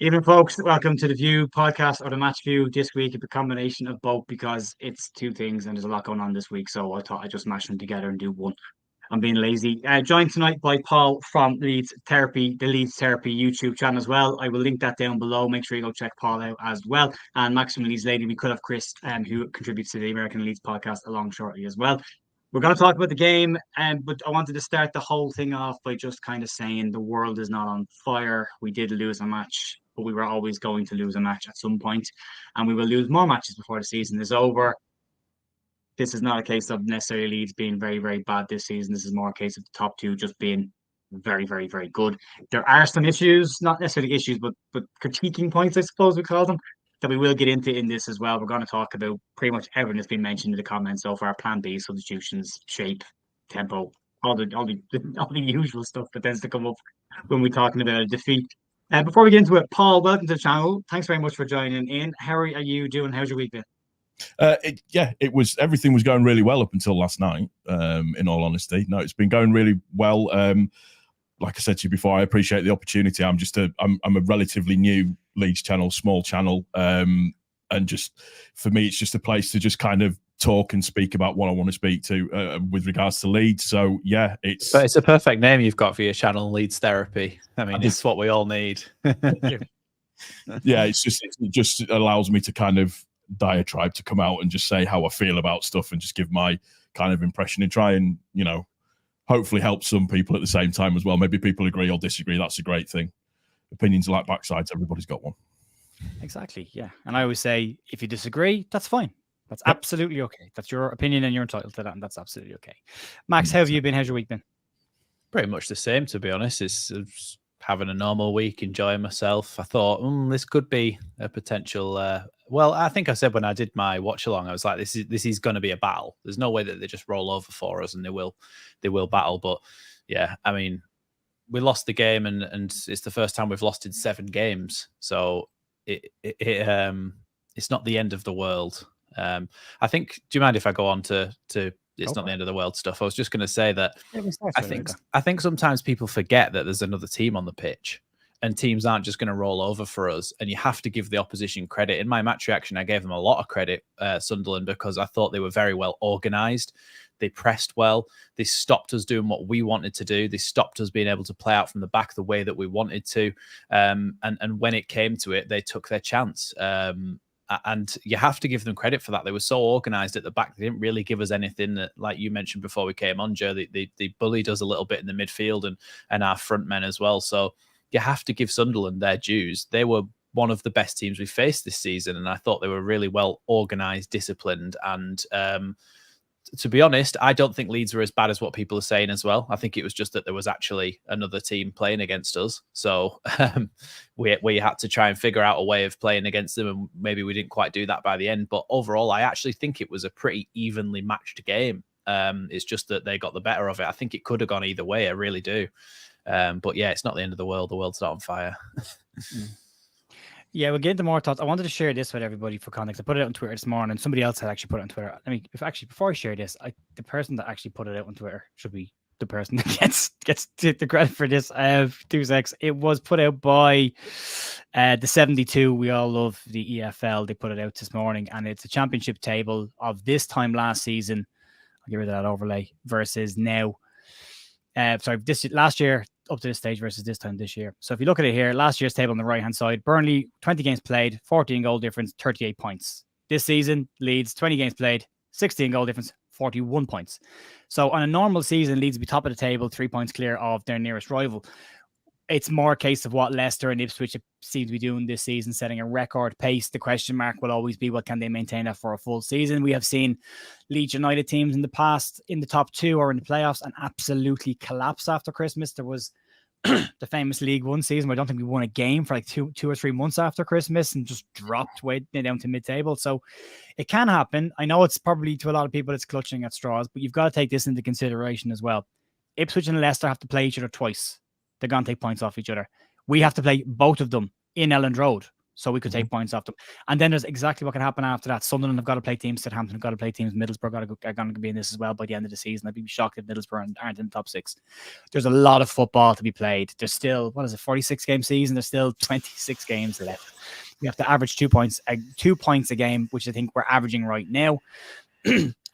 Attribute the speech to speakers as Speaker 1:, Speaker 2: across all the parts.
Speaker 1: Evening, folks. Welcome to the View podcast or the Match View. This week, it's a combination of both because it's two things and there's a lot going on this week. So I thought I'd just mash them together and do one. I'm being lazy. Joined tonight by Paul from Leeds Therapy, the Leeds Therapy YouTube channel as well. I will link that down below. Make sure you go check Paul out as well. And Maximum Leeds Lady, we could have Chris, who contributes to the American Leeds podcast, along shortly as well. We're going to talk about the game, but I wanted to start the whole thing off by just kind of saying the world is not on fire. We did lose a match, but we were always going to lose a match at some point, and we will lose more matches before the season is over. This is not a case of necessarily Leeds being very, very bad this season. This is more a case of the top two just being very, very, very good. There are some issues, not necessarily issues, but critiquing points, I suppose we call them, that we will get into in this as well. We're going to talk about pretty much everything that's been mentioned in the comments so far: plan B, substitutions, shape, tempo, all the usual stuff that tends to come up when we're talking about a defeat. Before we get into it, Paul, welcome to the channel. Thanks very much for joining in. How are you doing? How's your week been?
Speaker 2: Everything was going really well up until last night. In all honesty, no, it's been going really well. Like I said to you before, I appreciate the opportunity. I'm a relatively new Leeds channel, small channel, and just for me, it's just a place to just kind of talk and speak about what I want to speak to with regards to Leeds. So yeah, it's
Speaker 3: a perfect name you've got for your channel, Leeds Therapy. I mean, it's what we all need.
Speaker 2: Yeah, it just allows me to kind of diatribe, to come out and just say how I feel about stuff and just give my kind of impression and try and, hopefully help some people at the same time as well. Maybe people agree or disagree. That's a great thing. Opinions are like backsides. Everybody's got one.
Speaker 4: Exactly. Yeah. And I always say, if you disagree, that's fine. That's absolutely okay. That's your opinion and you're entitled to that. And that's absolutely okay. Max, how have you been? How's your week been?
Speaker 3: Pretty much the same, to be honest. It's having a normal week, enjoying myself. I thought, this could be a potential. Well, I think I said when I did my watch along, I was like, this is going to be a battle. There's no way that they just roll over for us and they will battle. But yeah, I mean, we lost the game and it's the first time we've lost in 7 games. So it's not the end of the world. I think. Do you mind if I go on to it's not the end of the world stuff? I was just going to say that I think sometimes people forget that there's another team on the pitch and teams aren't just going to roll over for us, and you have to give the opposition credit. In my match reaction, I gave them a lot of credit, Sunderland, because I thought they were very well organised. They pressed well. They stopped us doing what we wanted to do. They stopped us being able to play out from the back the way that we wanted to. And when it came to it, they took their chance. And you have to give them credit for that. They were so organised at the back. They didn't really give us anything that, like you mentioned before we came on, Joe, they bullied us a little bit in the midfield and our front men as well. So you have to give Sunderland their dues. They were one of the best teams we faced this season. And I thought they were really well organised, disciplined. And to be honest, I don't think Leeds were as bad as what people are saying as well. I think it was just that there was actually another team playing against us. So we had to try and figure out a way of playing against them. And maybe we didn't quite do that by the end. But overall, I actually think it was a pretty evenly matched game. It's just that they got the better of it. I think it could have gone either way. I really do. But yeah, it's not the end of the world. The world's not on fire.
Speaker 4: Yeah, we'll get into more thoughts. I wanted to share this with everybody for context. I put it out on Twitter this morning. Somebody else had actually put it on Twitter. I mean, before I share this, the person that actually put it out on Twitter should be the person that gets the credit for this. 2 secs. It was put out by the 72. We all love the EFL. They put it out this morning, and it's a championship table of this time last season. I'll get rid of that overlay versus now. Last year up to this stage versus this time this year. So if you look at it here, last year's table on the right-hand side, Burnley, 20 games played, 14 goal difference, 38 points. This season, Leeds, 20 games played, 16 goal difference, 41 points. So on a normal season, Leeds will be top of the table, 3 points clear of their nearest rival. It's more a case of what Leicester and Ipswich seem to be doing this season, setting a record pace. The question mark will always be, what can they maintain that for a full season? We have seen Leeds United teams in the past in the top 2 or in the playoffs and absolutely collapse after Christmas. There was the famous League One season where I don't think we won a game for like two or 3 months after Christmas and just dropped way down to mid-table. So it can happen. I know it's probably, to a lot of people, it's clutching at straws, but you've got to take this into consideration as well. Ipswich and Leicester have to play each other twice. They're going to take points off each other. We have to play both of them in Elland Road. So we could take points off them. And then there's exactly what can happen after that. Sunderland have got to play teams. Southampton have got to play teams. Middlesbrough are going to be in this as well by the end of the season. I'd be shocked if Middlesbrough aren't in the top 6. There's a lot of football to be played. There's still, 46-game season? There's still 26 games left. We have to average 2 points a game, which I think we're averaging right now.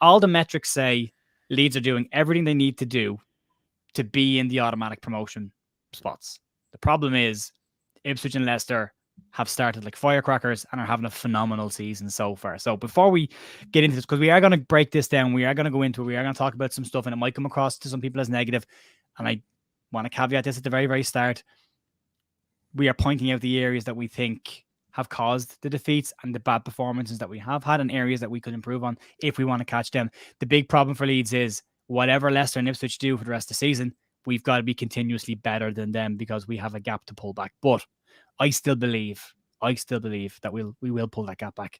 Speaker 4: All the metrics say Leeds are doing everything they need to do to be in the automatic promotion spots. The problem is Ipswich and Leicester have started like firecrackers and are having a phenomenal season so far. So before we get into this, because we are going to break this down, we are going to go into it, we are going to talk about some stuff, and it might come across to some people as negative. And I want to caveat this at the very, very start. We are pointing out the areas that we think have caused the defeats and the bad performances that we have had, and areas that we could improve on if we want to catch them. The big problem for Leeds is whatever Leicester and Ipswich do for the rest of the season, we've got to be continuously better than them because we have a gap to pull back. But I still believe that we will pull that gap back.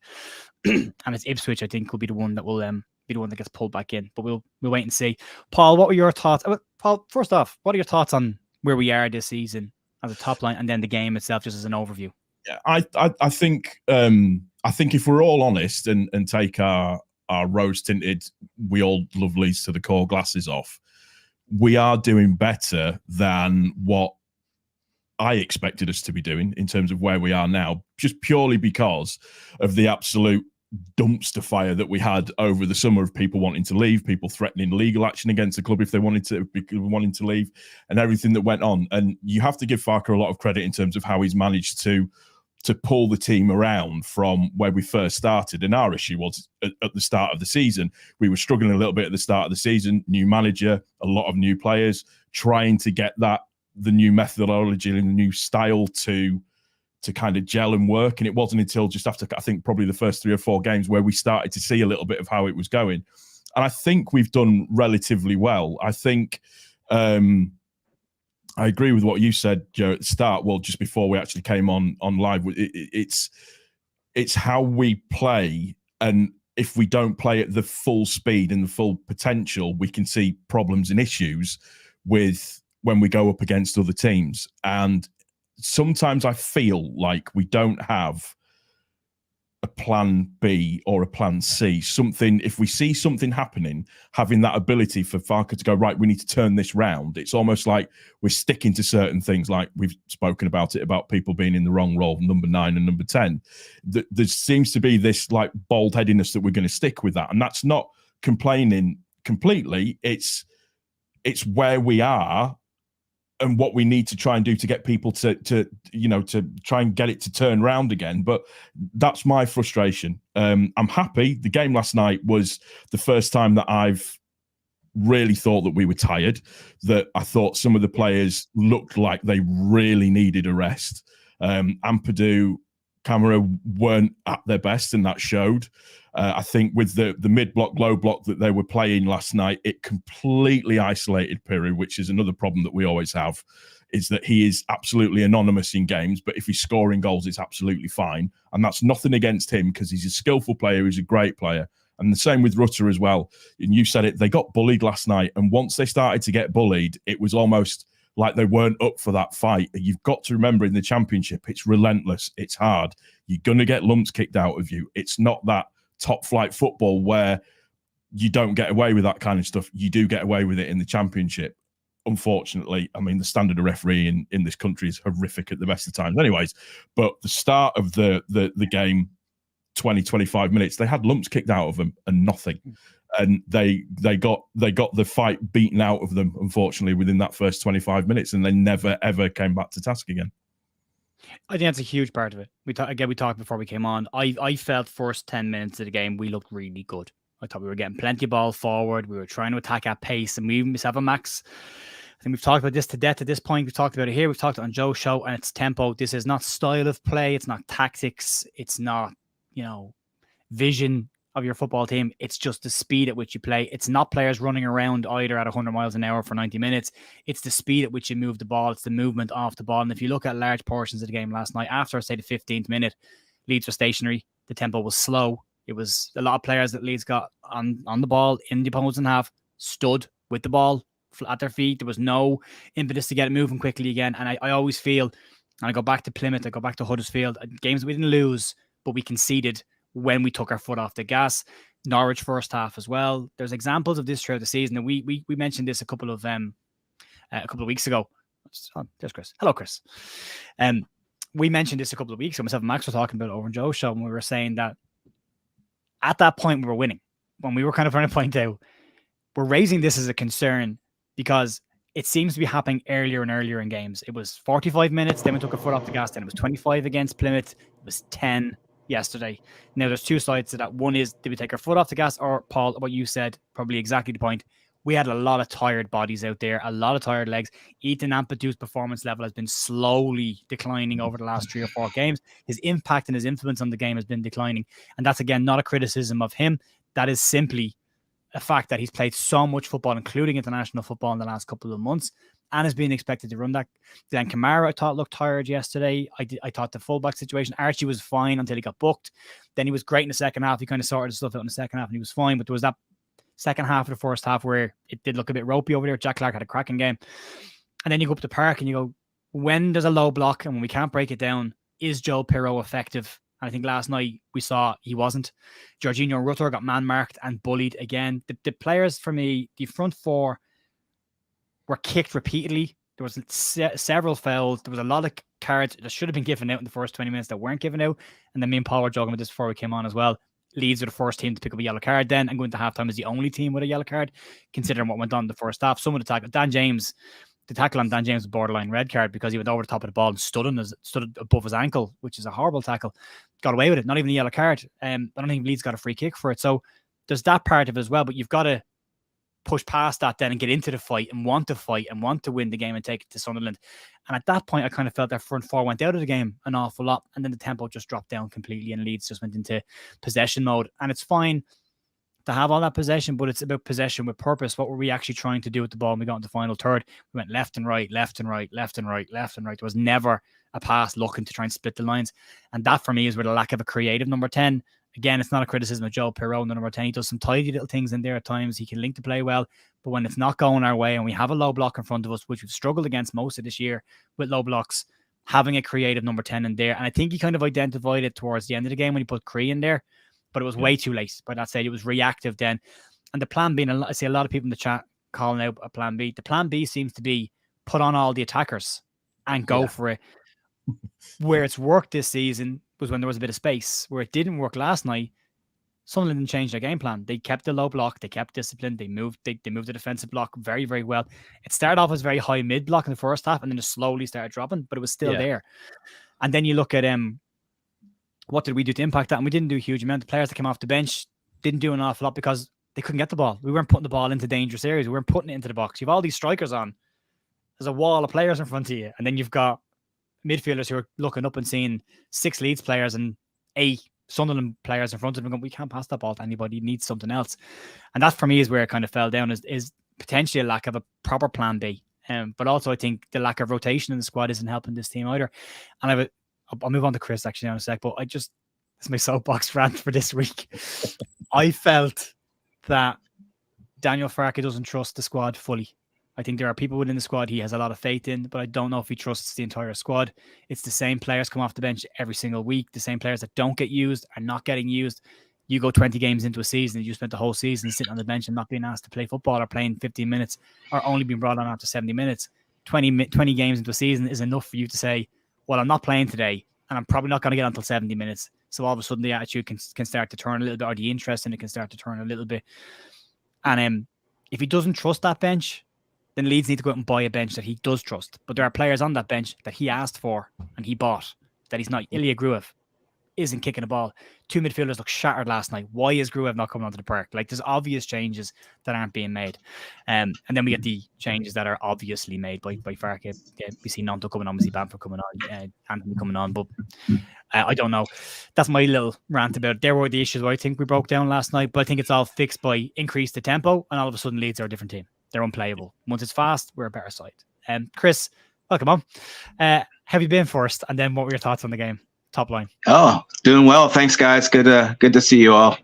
Speaker 4: And it's Ipswich, I think, will be the one that will be the one that gets pulled back in. But we'll wait and see. Paul, what were your thoughts? Paul, first off, what are your thoughts on where we are this season as a top line, and then the game itself, just as an overview?
Speaker 2: Yeah, I think if we're all honest and take our rose tinted, we all love Leeds to the core glasses off, we are doing better than what I expected us to be doing in terms of where we are now, just purely because of the absolute dumpster fire that we had over the summer of people wanting to leave, people threatening legal action against the club if they wanted to leave, and everything that went on. And you have to give Farker a lot of credit in terms of how he's managed to pull the team around from where we first started. And our issue was at the start of the season, we were struggling a little bit at the start of the season, new manager, a lot of new players, trying to get the new methodology and the new style to kind of gel and work. And it wasn't until just after, I think, probably the first 3 or 4 games where we started to see a little bit of how it was going. And I think we've done relatively well. I think I agree with what you said, Joe, at the start. Well, just before we actually came on live, it's how we play, and if we don't play at the full speed and the full potential, we can see problems and issues with when we go up against other teams. And sometimes I feel like we don't have a plan B or a plan C. Something, if we see something happening, having that ability for Farker to go, right, we need to turn this round. It's almost like we're sticking to certain things, like we've spoken about it, about people being in the wrong role, number 9 and number 10. There seems to be this like bald-headedness that we're going to stick with that. And that's not complaining completely. It's where we are and what we need to try and do to get people to try and get it to turn round again. But that's my frustration. I'm happy. The game last night was the first time that I've really thought that we were tired, that I thought some of the players looked like they really needed a rest. Ampadu, Camera weren't at their best, and that showed. I think with the mid-block, low block that they were playing last night, it completely isolated Piru, which is another problem that we always have, is that he is absolutely anonymous in games, but if he's scoring goals, it's absolutely fine. And that's nothing against him, because he's a skillful player, he's a great player. And the same with Rutter as well. And you said it, they got bullied last night, and once they started to get bullied, it was almost like they weren't up for that fight. You've got to remember, in the Championship, it's relentless, it's hard. You're going to get lumps kicked out of you. It's not that top flight football where you don't get away with that kind of stuff. You do get away with it in the Championship. Unfortunately, I mean, the standard of refereeing in this country is horrific at the best of times anyways. But the start of the game, 20-25 minutes, they had lumps kicked out of them and nothing. And they got the fight beaten out of them, unfortunately, within that first 25 minutes, and they never ever came back to task again.
Speaker 4: I think that's a huge part of it. We talked before we came on. I felt first 10 minutes of the game we looked really good. I thought we were getting plenty of ball forward. We were trying to attack at pace, and we even have a max. I think we've talked about this to death at this point. We've talked about it here. We've talked on Joe's show, and it's tempo. This is not style of play. It's not tactics. It's not, vision of your football team. It's just the speed at which you play. It's not players running around either at 100 miles an hour for 90 minutes. It's the speed at which you move the ball. It's the movement off the ball. And if you look at large portions of the game last night, after, say, the 15th minute, Leeds were stationary. The tempo was slow. It was a lot of players that Leeds got on the ball in the opposing half, stood with the ball at their feet. There was no impetus to get it moving quickly again. And I always feel And I go back to Plymouth, I go back to Huddersfield, games we didn't lose, but we conceded when we took our foot off the gas. Norwich first half as well. There's examples of this throughout the season, and we mentioned this a couple of weeks ago. Oh, there's Chris. Hello, Chris. We mentioned this a couple of weeks ago. Myself and Max were talking about it over in Joe's show, and we were saying that at that point we were winning. When we were kind of trying to point out, we're raising this as a concern because it seems to be happening earlier and earlier in games. It was 45 minutes, then we took a foot off the gas, then it was 25 against Plymouth, it was 10 yesterday. Now there's two sides to that. One is, did we take our foot off the gas? Or Paul, what you said, probably exactly the point. We had a lot of tired bodies out there, a lot of tired legs. Ethan Ampadu's performance level has been slowly declining over the last 3 or 4 games. His impact and his influence on the game has been declining. And that's, again, not a criticism of him. That is simply a fact that he's played so much football, including international football, in the last couple of months, and is being expected to run that. Then Kamara, I thought, looked tired yesterday. I thought the fullback situation, Archie was fine until he got booked. Then he was great in the second half. He kind of sorted stuff out in the second half, and he was fine. But there was that second half of the first half where it did look a bit ropey over there. Jack Clark had a cracking game. And then you go up to Park and you go, when there's a low block and when we can't break it down, is Joe Pirro effective? And I think last night we saw he wasn't. Jorginho Rutter got man-marked and bullied again. The players, for me, the front four were kicked repeatedly. There was several fouls. There was a lot of cards that should have been given out in the first 20 minutes that weren't given out. And then me and Paul were joking with this before we came on as well. Leeds were the first team to pick up a yellow card then, and going to halftime as the only team with a yellow card, considering what went on in the first half. Some of the tackle, the tackle on Dan James was borderline red card because he went over the top of the ball and stood above his ankle, which is a horrible tackle. Got away with it, not even a yellow card. I don't think Leeds got a free kick for it. So there's that part of it as well, but you've got to push past that then and get into the fight and want to win the game and take it to Sunderland. And at that point, I kind of felt their front four went out of the game an awful lot, and then the tempo just dropped down completely and Leeds just went into possession mode. And it's fine to have all that possession, but it's about possession with purpose. What were we actually trying to do with the ball when we got into the final third? We went left and right, left and right, left and right, left and right. There was never a pass looking to try and split the lines. And that for me is where the lack of a creative number 10. Again, it's not a criticism of Joe Pirro, the number 10. He does some tidy little things in there at times. He can link the play well. But when it's not going our way and we have a low block in front of us, which we've struggled against most of this year with low blocks, having a creative number 10 in there. And I think he kind of identified it towards the end of the game when he put Cree in there. But it was way too late. By that stage, it was reactive then. And the plan being, I see a lot of people in the chat calling out a plan B. The plan B seems to be put on all the attackers and go for it. Where it's worked this season was when there was a bit of space. Where it didn't work last night, Sunderland didn't change their game plan. They kept the low block. They kept discipline. They moved the defensive block very, very well. It started off as very high mid block in the first half and then it slowly started dropping, but it was still there. And then you look at what did we do to impact that? And we didn't do a huge amount. The players that came off the bench didn't do an awful lot because they couldn't get the ball. We weren't putting the ball into dangerous areas. We weren't putting it into the box. You have all these strikers on. There's a wall of players in front of you. And then you've got midfielders who are looking up and seeing 6 Leeds players and 8 Sunderland players in front of them going, we can't pass that ball to anybody. It needs something else. And that for me is where it kind of fell down, is potentially a lack of a proper plan B. But also I think the lack of rotation in the squad isn't helping this team either. And I'll move on to Chris actually in a sec, but it's my soapbox rant for this week. I felt that Daniel Farke doesn't trust the squad fully. I think there are people within the squad he has a lot of faith in, but I don't know if he trusts the entire squad. It's the same players come off the bench every single week. The same players that don't get used are not getting used. You go 20 games into a season and you spent the whole season sitting on the bench and not being asked to play football or playing 15 minutes or only being brought on after 70 minutes. 20 games into a season is enough for you to say, well, I'm not playing today and I'm probably not going to get until 70 minutes. So all of a sudden the attitude can start to turn a little bit, or the interest in it can start to turn a little bit. And if he doesn't trust that bench, then Leeds need to go out and buy a bench that he does trust. But there are players on that bench that he asked for and he bought, that he's not. Ilya Gruev isn't kicking the ball. 2 midfielders look shattered last night. Why is Gruev not coming onto the park? Like, there's obvious changes that aren't being made. And then we get the changes that are obviously made by Farke. We see Nanto coming on, we see Bamford coming on, Anthony coming on. But I don't know. That's my little rant about it. There were the issues I think we broke down last night, but I think it's all fixed by increase the tempo, and all of a sudden Leeds are a different team. They're unplayable. Once it's fast, we're a better side. Chris, welcome on. Have you been first? And then what were your thoughts on the game? Top line. Oh,
Speaker 5: doing well. Thanks, guys. Good to see you all.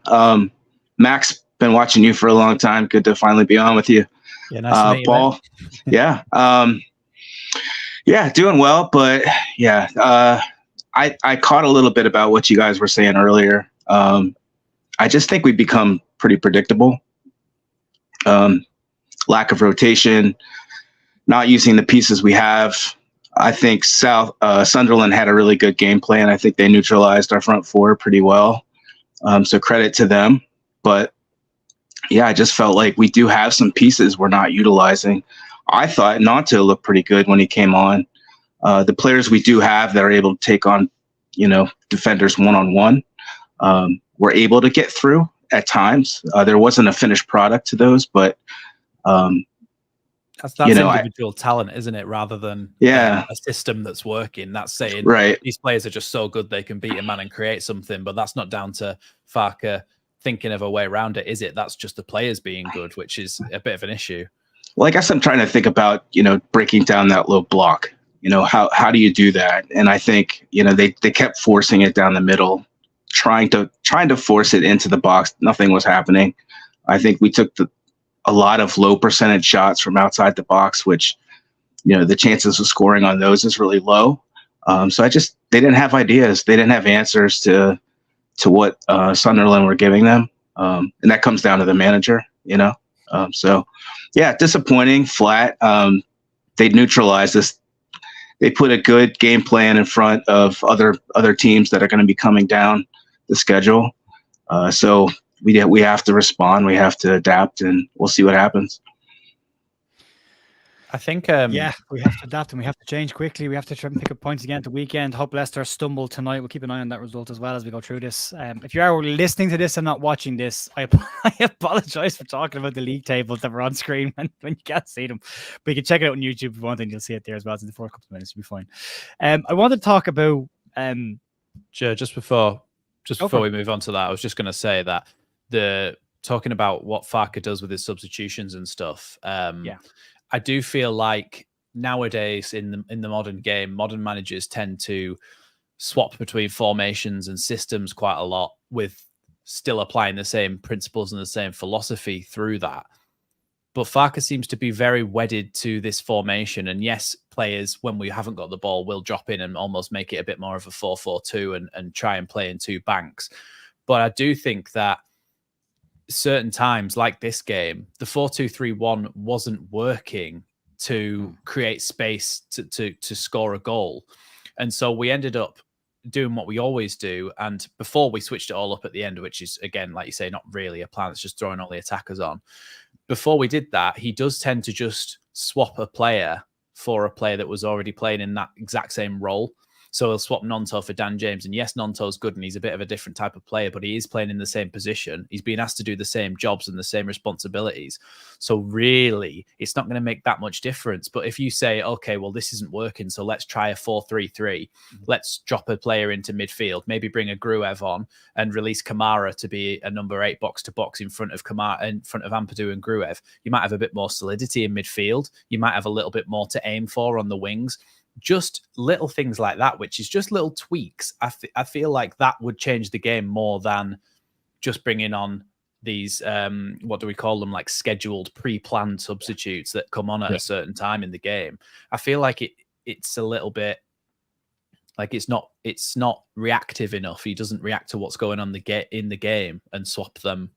Speaker 5: Max, been watching you for a long time. Good to finally be on with you.
Speaker 3: Yeah, nice to meet you, Paul.
Speaker 5: Yeah. I think, Yeah, doing well, but yeah, I caught a little bit about what you guys were saying earlier. I just think we become pretty predictable. Lack of rotation, not using the pieces we have. I think Sunderland had a really good game plan. I think they neutralized our front four pretty well. So credit to them. But yeah, I just felt like we do have some pieces we're not utilizing. I thought Nanto looked pretty good when he came on. The players we do have that are able to take on, defenders one-on-one, were able to get through at times. There wasn't a finished product to those, but
Speaker 3: that's individual talent, isn't it? Rather than a system that's working. That's saying these players are just so good they can beat a man and create something, but that's not down to Farke thinking of a way around it, is it? That's just the players being good, which is a bit of an issue.
Speaker 5: Well, I guess I'm trying to think about, breaking down that low block. How do you do that? And I think, they kept forcing it down the middle, trying to force it into the box. Nothing was happening. I think we took a lot of low percentage shots from outside the box, which, the chances of scoring on those is really low. So they didn't have ideas. They didn't have answers to what Sunderland were giving them. And that comes down to the manager, So yeah, disappointing, flat. They neutralized this. They put a good game plan in front of other teams that are going to be coming down the schedule. So we have to respond. We have to adapt, and we'll see what happens.
Speaker 3: I think
Speaker 4: we have to adapt and we have to change quickly. We have to try and pick up points again at the weekend. Hope Leicester stumble tonight. We'll keep an eye on that result as well as we go through this. If you are listening to this and not watching this, I apologize for talking about the league tables that were on screen when you can't see them. But you can check it out on YouTube if you want, and you'll see it there as well. It's in the first couple of minutes. You'll be fine. I want to talk about
Speaker 3: Joe, just before we move on to that, I was just going to say that talking about what Farke does with his substitutions and stuff. I do feel like nowadays in the modern game, modern managers tend to swap between formations and systems quite a lot, with still applying the same principles and the same philosophy through that. But Farke seems to be very wedded to this formation. And yes, players, when we haven't got the ball, will drop in and almost make it a bit more of a 4-4-2 and try and play in two banks. But I do think that certain times, like this game, the 4-2-3-1 wasn't working to create space to score a goal. And so we ended up doing what we always do. And before we switched it all up at the end, which is, again, like you say, not really a plan, it's just throwing all the attackers on. Before we did that, he does tend to just swap a player for a player that was already playing in that exact same role. So he'll swap Nanto for Dan James. And yes, Nanto's good and he's a bit of a different type of player, but he is playing in the same position. He's being asked to do the same jobs and the same responsibilities. So really, it's not going to make that much difference. But if you say, okay, well, this isn't working, so let's try a 4-3-3. Let's drop a player into midfield, maybe bring a Gruev on and release Kamara to be a number 8 box-to-box in front of Kamara, in front of Ampadu and Gruev. You might have a bit more solidity in midfield. You might have a little bit more to aim for on the wings. Just little things like that, which is just little tweaks. I feel like that would change the game more than just bringing on these, what do we call them, like scheduled, pre-planned substitutes that come on at a certain time in the game. I feel like it's a little bit like it's not reactive enough. He doesn't react to what's going on in the game and swap them.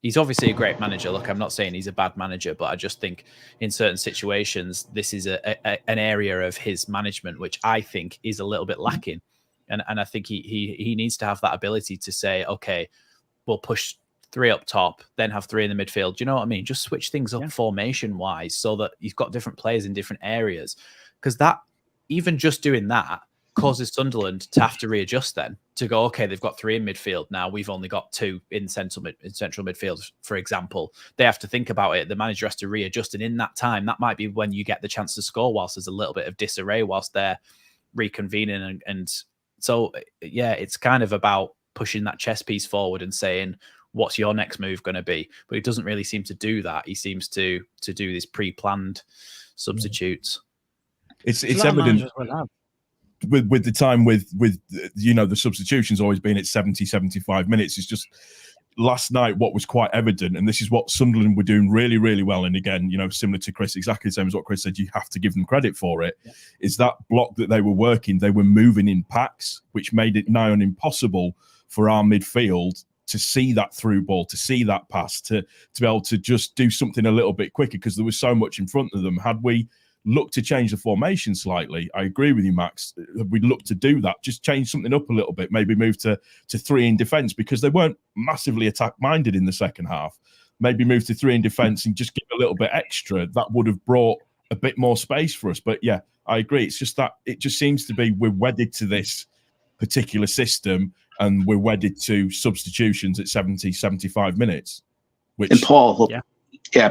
Speaker 3: He's obviously a great manager. Look, I'm not saying he's a bad manager, but I just think in certain situations, this is an area of his management which I think is a little bit lacking. And I think he needs to have that ability to say, okay, we'll push 3 up top, then have 3 in the midfield. Do you know what I mean? Just switch things up formation-wise so that you've got different players in different areas. Because that, even just doing that, causes Sunderland to have to readjust then to go, okay, they've got 3 in midfield now. We've only got 2 in central midfield, for example. They have to think about it. The manager has to readjust. And in that time, that might be when you get the chance to score whilst there's a little bit of disarray whilst they're reconvening. And so, yeah, it's kind of about pushing that chess piece forward and saying, what's your next move going to be? But he doesn't really seem to do that. He seems to do these pre-planned substitutes.
Speaker 2: It's evident with the time with the substitutions always being at 70, 75 minutes. It's just last night, what was quite evident, and this is what Sunderland were doing really, really well, and again, similar to Chris, exactly the same as what Chris said, you have to give them credit for it, is that block that they were working, they were moving in packs, which made it nigh on impossible for our midfield to see that through ball, to see that pass, to be able to just do something a little bit quicker because there was so much in front of them. Had we looked to change the formation slightly, I agree with you, Max, we'd look to do that, just change something up a little bit, maybe move to 3 in defence because they weren't massively attack-minded in the second half. Maybe move to 3 in defence and just give a little bit extra. That would have brought a bit more space for us. But yeah, I agree. It's just that it just seems to be we're wedded to this particular system and we're wedded to substitutions at 70, 75 minutes. Which,
Speaker 5: and Paul,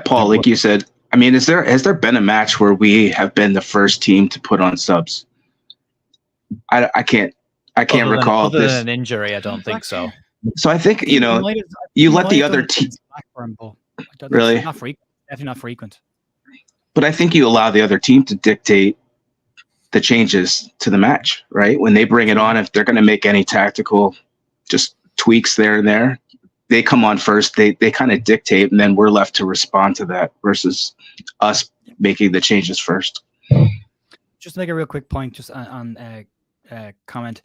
Speaker 5: Paul, like you said, I mean, has there been a match where we have been the first team to put on subs? I can't recall
Speaker 3: other
Speaker 5: this.
Speaker 3: than an injury, I don't think so.
Speaker 5: So I think you let the other team. Really,
Speaker 4: definitely not frequent.
Speaker 5: But I think you allow the other team to dictate the changes to the match, right? When they bring it on, if they're going to make any tactical just tweaks there and there, they come on first, they kind of dictate, and then we're left to respond to that versus us making the changes first.
Speaker 4: Just to make a real quick point, just on comment.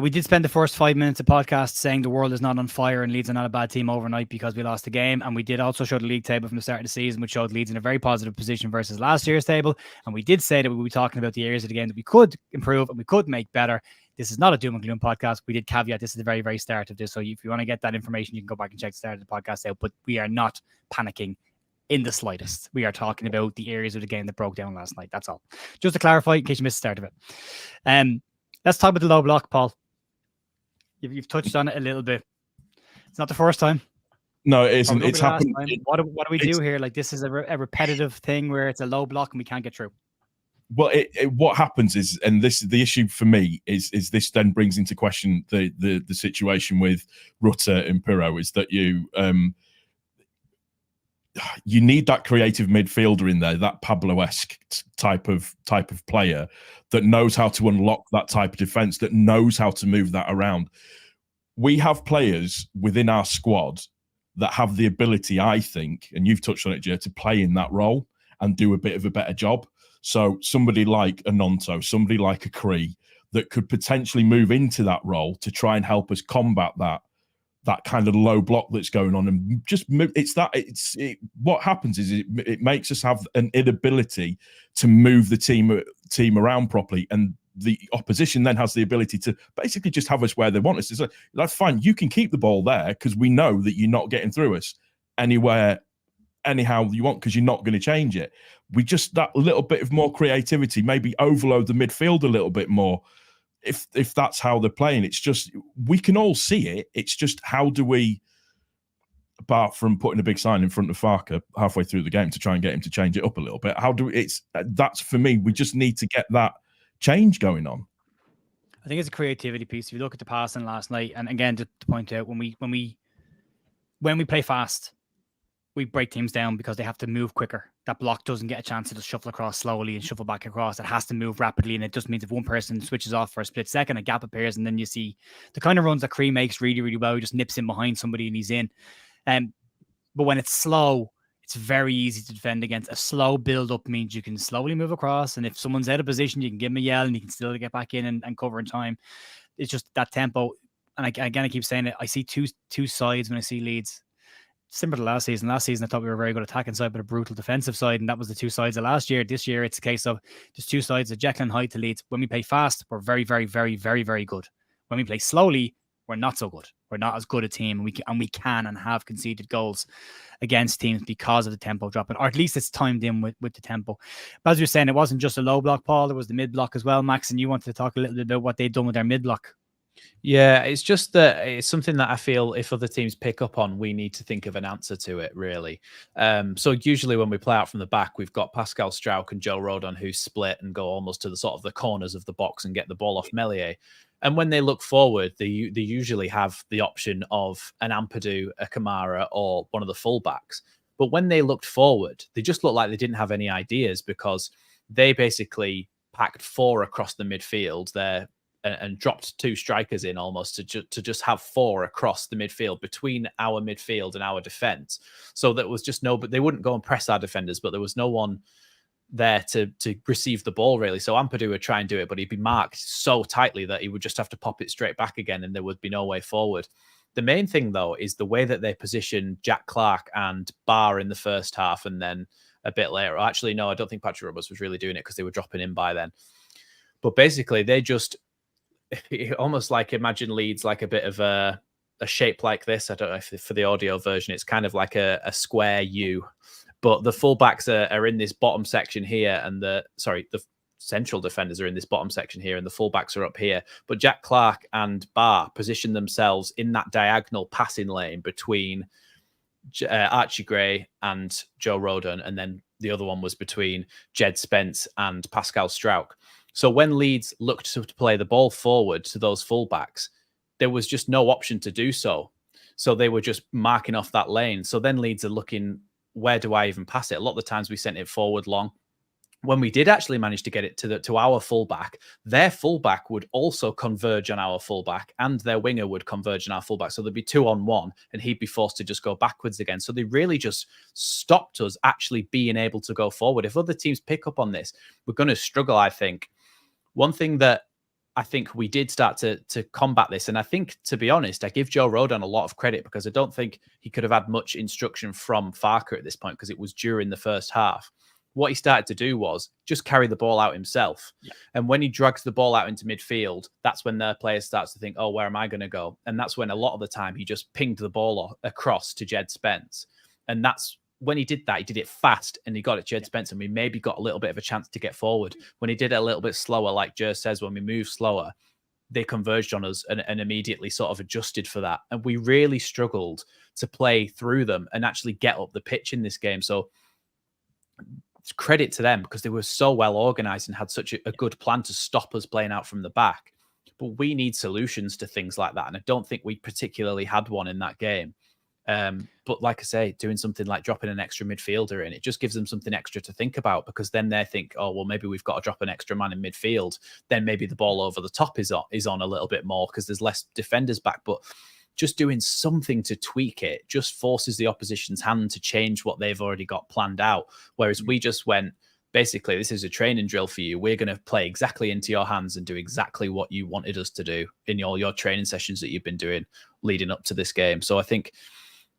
Speaker 4: We did spend the first 5 minutes of podcast saying the world is not on fire and Leeds are not a bad team overnight because we lost the game. And we did also show the league table from the start of the season, which showed Leeds in a very positive position versus last year's table. And we did say that we would be talking about the areas of the game that we could improve and we could make better. This is not a doom and gloom podcast. We did caveat this is the very, very start of this. So if you want to get that information, you can go back and check the start of the podcast out. But we are not panicking in the slightest. We are talking about the areas of the game that broke down last night. That's all. Just to clarify, in case you missed the start of it. Let's talk about the low block, Paul. You've touched on it a little bit. It's not the first time.
Speaker 2: No, it isn't. It's happened.
Speaker 4: What do we do here? Like, this is a repetitive thing where it's a low block and we can't get through.
Speaker 2: Well, what happens is, and this the issue for me is this then brings into question the situation with Rutter and Pirro, is that you need that creative midfielder in there, that Pablo-esque type of player that knows how to unlock that type of defense, that knows how to move that around. We have players within our squad that have the ability, I think, and you've touched on it, Jer, to play in that role and do a bit of a better job. So somebody like a Nonto, somebody like a Cree that could potentially move into that role to try and help us combat that kind of low block that's going on, and just move. What happens is it makes us have an inability to move the team around properly, and the opposition then has the ability to basically just have us where they want us. It's like, that's fine. You can keep the ball there because we know that you're not getting through us anyhow you want, because you're not going to change it. We just, that little bit of more creativity, maybe overload the midfield a little bit more. If that's how they're playing, it's just, we can all see it. It's just, how do we, apart from putting a big sign in front of Farker halfway through the game to try and get him to change it up a little bit, that's for me, we just need to get that change going on.
Speaker 4: I think it's a creativity piece. If you look at the passing last night, and again, to point out, when we play fast, we break teams down because they have to move quicker. That block doesn't get a chance to just shuffle across slowly and shuffle back across. It has to move rapidly, and it just means if one person switches off for a split second, a gap appears, and then you see the kind of runs that Cree makes really, really well. He just nips in behind somebody and he's in. But when it's slow, it's very easy to defend against. A slow build-up means you can slowly move across, and if someone's out of position, you can give them a yell, and you can still get back in and cover in time. It's just that tempo. And I keep saying it, I see two sides when I see Leeds. Similar to last season. Last season, I thought we were a very good attacking side, but a brutal defensive side, and that was the two sides of last year. This year, it's a case of there's two sides of Jekyll and Hyde to Leeds. When we play fast, we're very, very, very, very, very good. When we play slowly, we're not so good. We're not as good a team, and we can and have conceded goals against teams because of the tempo dropping, or at least it's timed in with the tempo. But as you were saying, it wasn't just a low block, Paul. There was the mid block as well, Max, and you wanted to talk a little bit about what they've done with their mid block.
Speaker 3: Yeah, it's just that it's something that I feel if other teams pick up on, we need to think of an answer to it, really. So usually when we play out from the back, we've got Pascal Strauch and Joe Rodon who split and go almost to the sort of the corners of the box and get the ball off Meslier. And when they look forward, they usually have the option of an Ampadu, a Kamara, or one of the fullbacks. But when they looked forward, they just looked like they didn't have any ideas, because they basically packed four across the midfield. Their and dropped 2 strikers in almost to just have 4 across the midfield between our midfield and our defense. So that was just but they wouldn't go and press our defenders, but there was no one there to receive the ball really. So Ampadu would try and do it, but he'd be marked so tightly that he would just have to pop it straight back again, and there would be no way forward. The main thing though is the way that they position Jack Clark and Barr in the first half, and then a bit later. Actually, no, I don't think Patrick Roberts was really doing it because they were dropping in by then. But basically, they just almost like imagine Leeds like a bit of a shape like this. I don't know if for the audio version, it's kind of like a square U. But the fullbacks are in this bottom section here, and the central defenders are in this bottom section here, and the fullbacks are up here. But Jack Clark and Barr position themselves in that diagonal passing lane between Archie Gray and Joe Rodon, and then the other one was between Jed Spence and Pascal Strauch. So when Leeds looked to play the ball forward to those fullbacks, there was just no option to do so. So they were just marking off that lane. So then Leeds are looking, where do I even pass it? A lot of the times we sent it forward long. When we did actually manage to get it to our fullback, their fullback would also converge on our fullback, and their winger would converge on our fullback. So there'd be 2-on-1, and he'd be forced to just go backwards again. So they really just stopped us actually being able to go forward. If other teams pick up on this, we're going to struggle, I think. One thing that I think we did start to combat this, and I think, to be honest, I give Joe Rodon a lot of credit because I don't think he could have had much instruction from Farker at this point because it was during the first half. What he started to do was just carry the ball out himself. Yeah. And when he drags the ball out into midfield, that's when their players starts to think, oh, where am I going to go? And that's when a lot of the time he just pinged the ball across to Jed Spence. And that's when he did that, he did it fast and he got at Jed Spence, and we maybe got a little bit of a chance to get forward. When he did it a little bit slower, like Jer says, when we move slower, they converged on us and immediately sort of adjusted for that. And we really struggled to play through them and actually get up the pitch in this game. So credit to them because they were so well organized and had such a good plan to stop us playing out from the back. But we need solutions to things like that. And I don't think we particularly had one in that game. But like I say, doing something like dropping an extra midfielder in, it just gives them something extra to think about, because then they think, oh, well, maybe we've got to drop an extra man in midfield. Then maybe the ball over the top is on a little bit more because there's less defenders back. But just doing something to tweak it just forces the opposition's hand to change what they've already got planned out. Whereas we just went, basically, this is a training drill for you. We're going to play exactly into your hands and do exactly what you wanted us to do in all your training sessions that you've been doing leading up to this game. So I think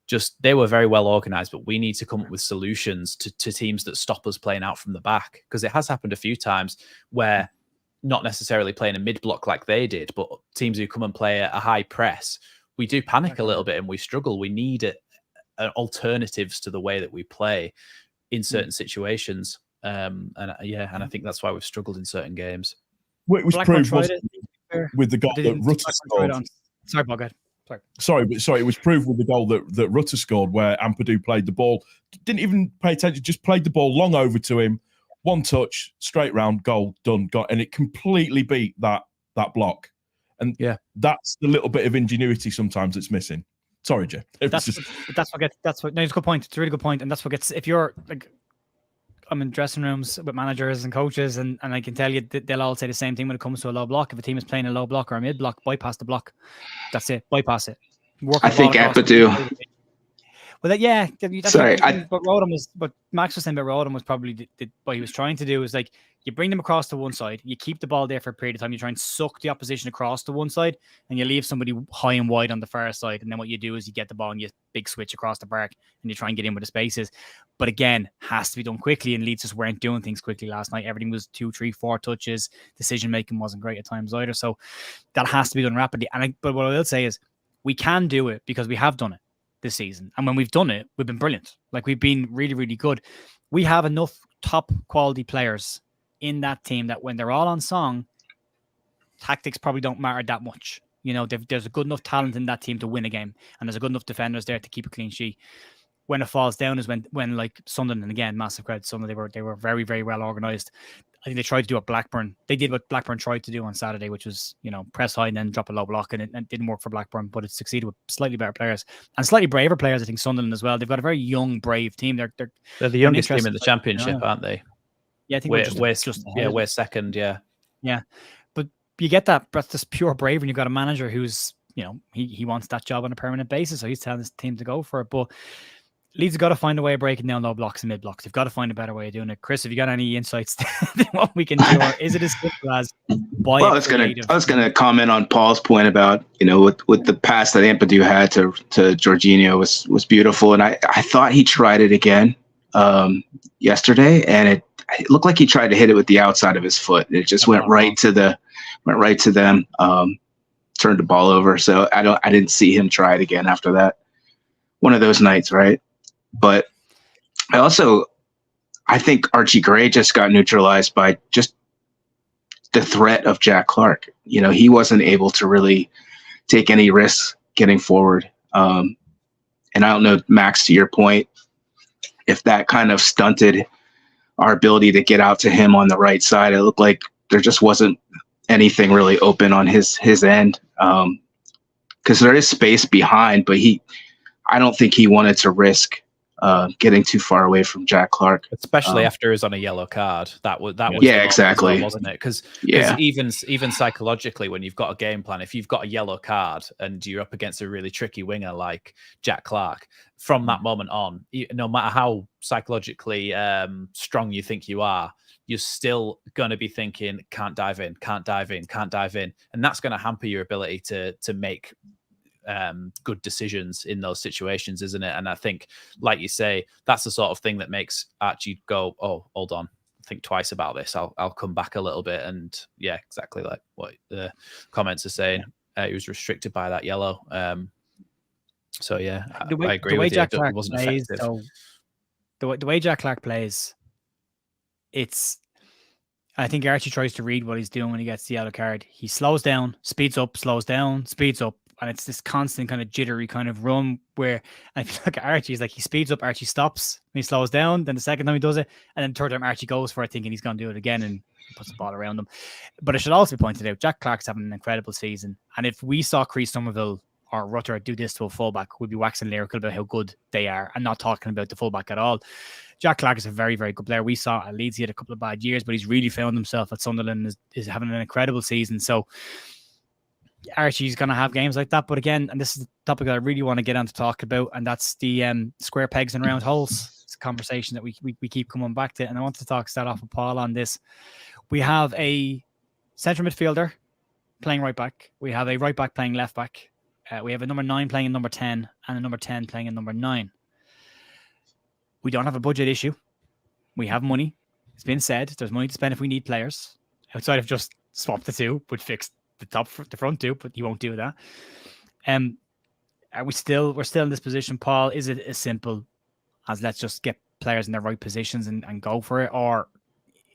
Speaker 3: just they were very well organized, but we need to come up with solutions to teams that stop us playing out from the back, because it has happened a few times where not necessarily playing a mid block like they did, but teams who come and play a high press, we do panic a little bit and we struggle. We need alternatives to the way that we play in certain situations. And I think that's why we've struggled in certain games.
Speaker 2: Well, it was proved with the goal that Rutter scored.
Speaker 4: Sorry, Bob, go ahead.
Speaker 2: Sorry, it was proved with the goal that Rutter scored, where Ampadu played the ball, didn't even pay attention, just played the ball long over to him, one touch, straight round, goal, done, got, and it completely beat that block. And yeah, that's the little bit of ingenuity sometimes that's missing. Sorry, Jay.
Speaker 4: That's what it's a good point. It's a really good point, and that's what gets, if you're like, I'm in dressing rooms with managers and coaches, and I can tell you they'll all say the same thing when it comes to a low block. If a team is playing a low block or a mid block, bypass the block. That's it. Bypass it.
Speaker 5: I think Ampadu.
Speaker 4: Well, that's
Speaker 5: sorry.
Speaker 4: But Max was saying about Rodon was probably what he was trying to do is like, you bring them across to one side, you keep the ball there for a period of time, you try and suck the opposition across to one side, and you leave somebody high and wide on the far side. And then what you do is you get the ball and you big switch across the park and you try and get in where the space is. But again, has to be done quickly, and Leeds just weren't doing things quickly last night. Everything was 2, 3, 4 touches. Decision making wasn't great at times either. So that has to be done rapidly. But what I will say is we can do it because we have done it this season. And when we've done it, we've been brilliant. Like, we've been really, really good. We have enough top quality players in that team that when they're all on song, tactics probably don't matter that much. You know, there's a good enough talent in that team to win a game, and there's a good enough defenders there to keep a clean sheet. When it falls down is when like Sunderland, and again, massive credit to Sunderland, they were very, very well organised. I think they tried to do what Blackburn. They did what Blackburn tried to do on Saturday, which was, you know, press high and then drop a low block, and it didn't work for Blackburn, but it succeeded with slightly better players and slightly braver players. I think Sunderland as well. They've got a very young, brave team. They're
Speaker 3: the youngest team in the Championship, aren't they?
Speaker 4: Yeah, I think
Speaker 3: we're second. Yeah,
Speaker 4: but you get that, that's just pure bravery. And you've got a manager who's, he wants that job on a permanent basis, so he's telling his team to go for it. But Leeds have got to find a way of breaking down low blocks and mid blocks. They've got to find a better way of doing it. Chris, have you got any insights to what we can do, or is it as simple as buy? Well,
Speaker 5: I was gonna comment on Paul's point about with the pass that Ampadu had to Jorginho was beautiful, and I thought he tried it again yesterday, and it looked like he tried to hit it with the outside of his foot. It just went right to them, turned the ball over. So I didn't see him try it again after that. One of those nights, right? But I think Archie Gray just got neutralized by just the threat of Jack Clark. He wasn't able to really take any risks getting forward. And I don't know, Max, to your point, if that kind of stunted our ability to get out to him on the right side. It looked like there just wasn't anything really open on his end. Because there is space behind, but I don't think he wanted to risk getting too far away from Jack Clark,
Speaker 3: especially after he was on a yellow card. That was
Speaker 5: exactly,
Speaker 3: well, wasn't it? Because even psychologically, when you've got a game plan, if you've got a yellow card and you're up against a really tricky winger like Jack Clark, from that moment on, no matter how psychologically strong you think you are, you're still going to be thinking, can't dive in, and that's going to hamper your ability to make good decisions in those situations, isn't it? And I think, like you say, that's the sort of thing that makes Archie go, oh, hold on, think twice about this. I'll come back a little bit. And yeah, exactly like what the comments are saying. He was restricted by that yellow. So yeah, I agree
Speaker 4: the way
Speaker 3: with
Speaker 4: Jack
Speaker 3: you.
Speaker 4: Clark
Speaker 3: It wasn't
Speaker 4: plays,
Speaker 3: effective.
Speaker 4: So the way Jack Clark plays, I think Archie tries to read what he's doing when he gets the yellow card. He slows down, speeds up, slows down, speeds up. And it's this constant kind of jittery kind of run where, and if you look at Archie, he's like, he speeds up, Archie stops, and he slows down. Then the second time he does it, and then the third time Archie goes for it, thinking he's going to do it again and puts the ball around him. But it should also be pointed out, Jack Clark's having an incredible season. And if we saw Chris Somerville or Rutter do this to a fullback, we'd be waxing lyrical about how good they are and not talking about the fullback at all. Jack Clark is a very, very good player. We saw at Leeds, he had a couple of bad years, but he's really found himself at Sunderland, is having an incredible season. So Archie's going to have games like that. But again, and this is the topic that I really want to get on to talk about, and that's the square pegs and round holes. It's a conversation that we keep coming back to. And I want to start off with Paul on this. We have a central midfielder playing right back. We have a right back playing left back. We have a number 9 playing in number 10 and a number 10 playing in number 9. We don't have a budget issue. We have money. It's been said there's money to spend if we need players. Outside of just swap the two, but fix the front two, but you won't do that. We're still in this position, Paul? Is it as simple as let's just get players in their right positions and go for it? Or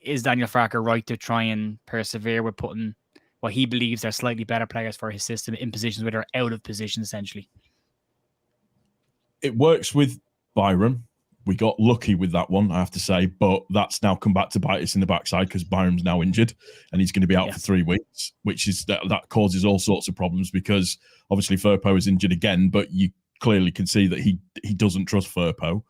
Speaker 4: is Daniel Farker right to try and persevere with putting what he believes are slightly better players for his system in positions where they're out of position, essentially?
Speaker 2: It works with Byram. We got lucky with that one, I have to say, but that's now come back to bite us in the backside because Byram's now injured and he's going to be out for 3 weeks, which is that causes all sorts of problems because obviously Firpo is injured again, but you clearly can see that he doesn't trust Firpo.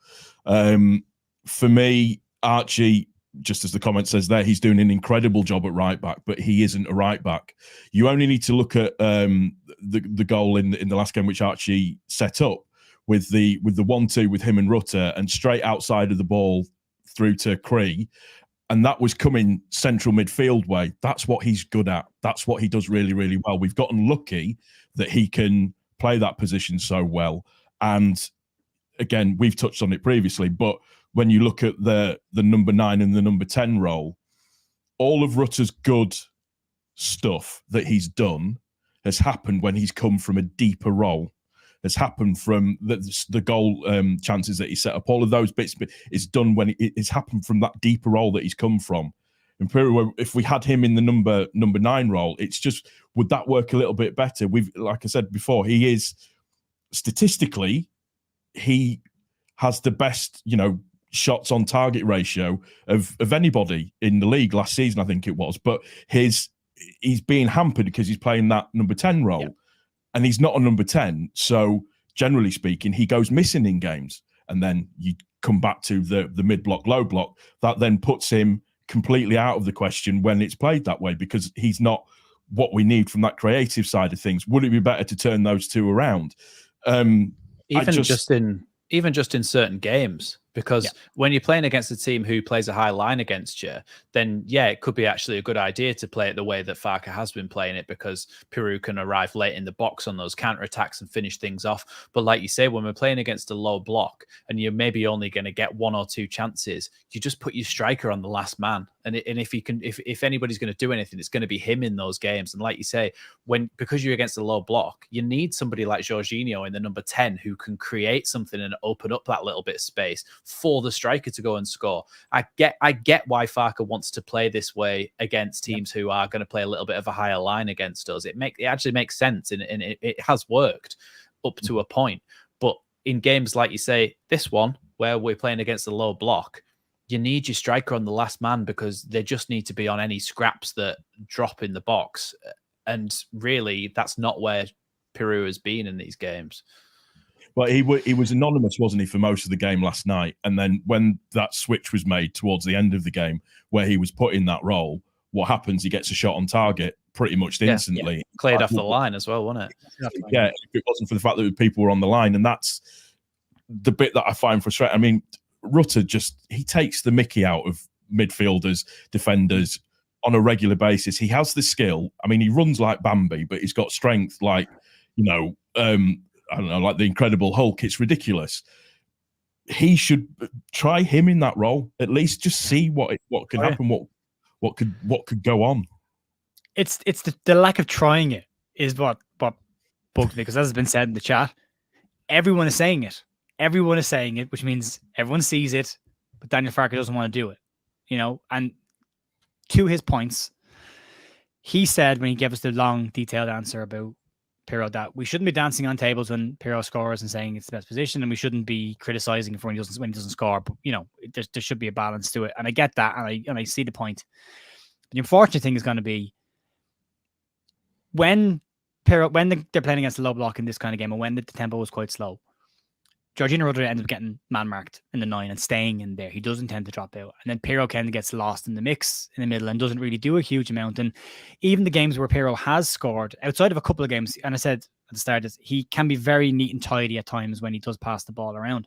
Speaker 2: For me, Archie, just as the comment says there, he's doing an incredible job at right back, but he isn't a right back. You only need to look at the goal in the last game which Archie set up, with the 1-2 with him and Rutter and straight outside of the ball through to Cree. And that was coming central midfield way. That's what he's good at. That's what he does really, really well. We've gotten lucky that he can play that position so well. And again, we've touched on it previously, but when you look at the number 9 and the number 10 role, all of Rutter's good stuff that he's done has happened when he's come from a deeper role. Has happened from the goal chances that he set up. All of those bits is done when it's happened from that deeper role that he's come from. And if we had him in the number 9 role, it's just, would that work a little bit better? Like I said before, he is statistically, he has the best, shots on target ratio of anybody in the league last season, I think it was. But he's being hampered because he's playing that number 10 role. Yep. And he's not a number 10. So generally speaking, he goes missing in games. And then you come back to the mid-block, low block. That then puts him completely out of the question when it's played that way because he's not what we need from that creative side of things. Would it be better to turn those two around?
Speaker 3: Even just in certain games, because when you're playing against a team who plays a high line against you, then it could be actually a good idea to play it the way that Farke has been playing it, because Peru can arrive late in the box on those counterattacks and finish things off. But like you say, when we're playing against a low block and you're maybe only going to get 1 or 2 chances, you just put your striker on the last man. And if anybody's going to do anything, it's going to be him in those games. And like you say, because you're against a low block, you need somebody like Jorginho in the number 10 who can create something and open up that little bit of space for the striker to go and score. I get why Farke wants to play this way against teams who are going to play a little bit of a higher line against us. It actually makes sense, and it has worked up to a point. But in games like you say, this one where we're playing against a low block, you need your striker on the last man, because they just need to be on any scraps that drop in the box. And really, that's not where Peru has been in these games.
Speaker 2: Well, he was anonymous, wasn't he, for most of the game last night? And then when that switch was made towards the end of the game, where he was put in that role, what happens? He gets a shot on target pretty much instantly.
Speaker 3: Yeah. Cleared off the line as well, wasn't it?
Speaker 2: Yeah, if it wasn't for the fact that people were on the line. And that's the bit that I find frustrating. I mean, Rutter he takes the mickey out of midfielders, defenders on a regular basis. He has the skill. I mean, he runs like Bambi, but he's got strength like, I don't know, like the Incredible Hulk. It's ridiculous. He should try him in that role. At least just see what could happen, what could go on.
Speaker 4: It's the lack of trying it is what bugged me, because as has been said in the chat, everyone is saying it. Everyone is saying it, which means everyone sees it, but Daniel Farke doesn't want to do it. And to his points, he said when he gave us the long, detailed answer about Pirro that we shouldn't be dancing on tables when Pirro scores and saying it's the best position, and we shouldn't be criticizing him for when he doesn't score. But there should be a balance to it, and I get that, and I see the point. But the unfortunate thing is going to be when they're playing against a low block in this kind of game, and when the tempo was quite slow, Jorginho Rutter ends up getting man-marked in the 9 and staying in there. He doesn't tend to drop out. And then Pirro kind of gets lost in the mix in the middle and doesn't really do a huge amount. And even the games where Pirro has scored, outside of a couple of games, and I said at the start, he can be very neat and tidy at times when he does pass the ball around.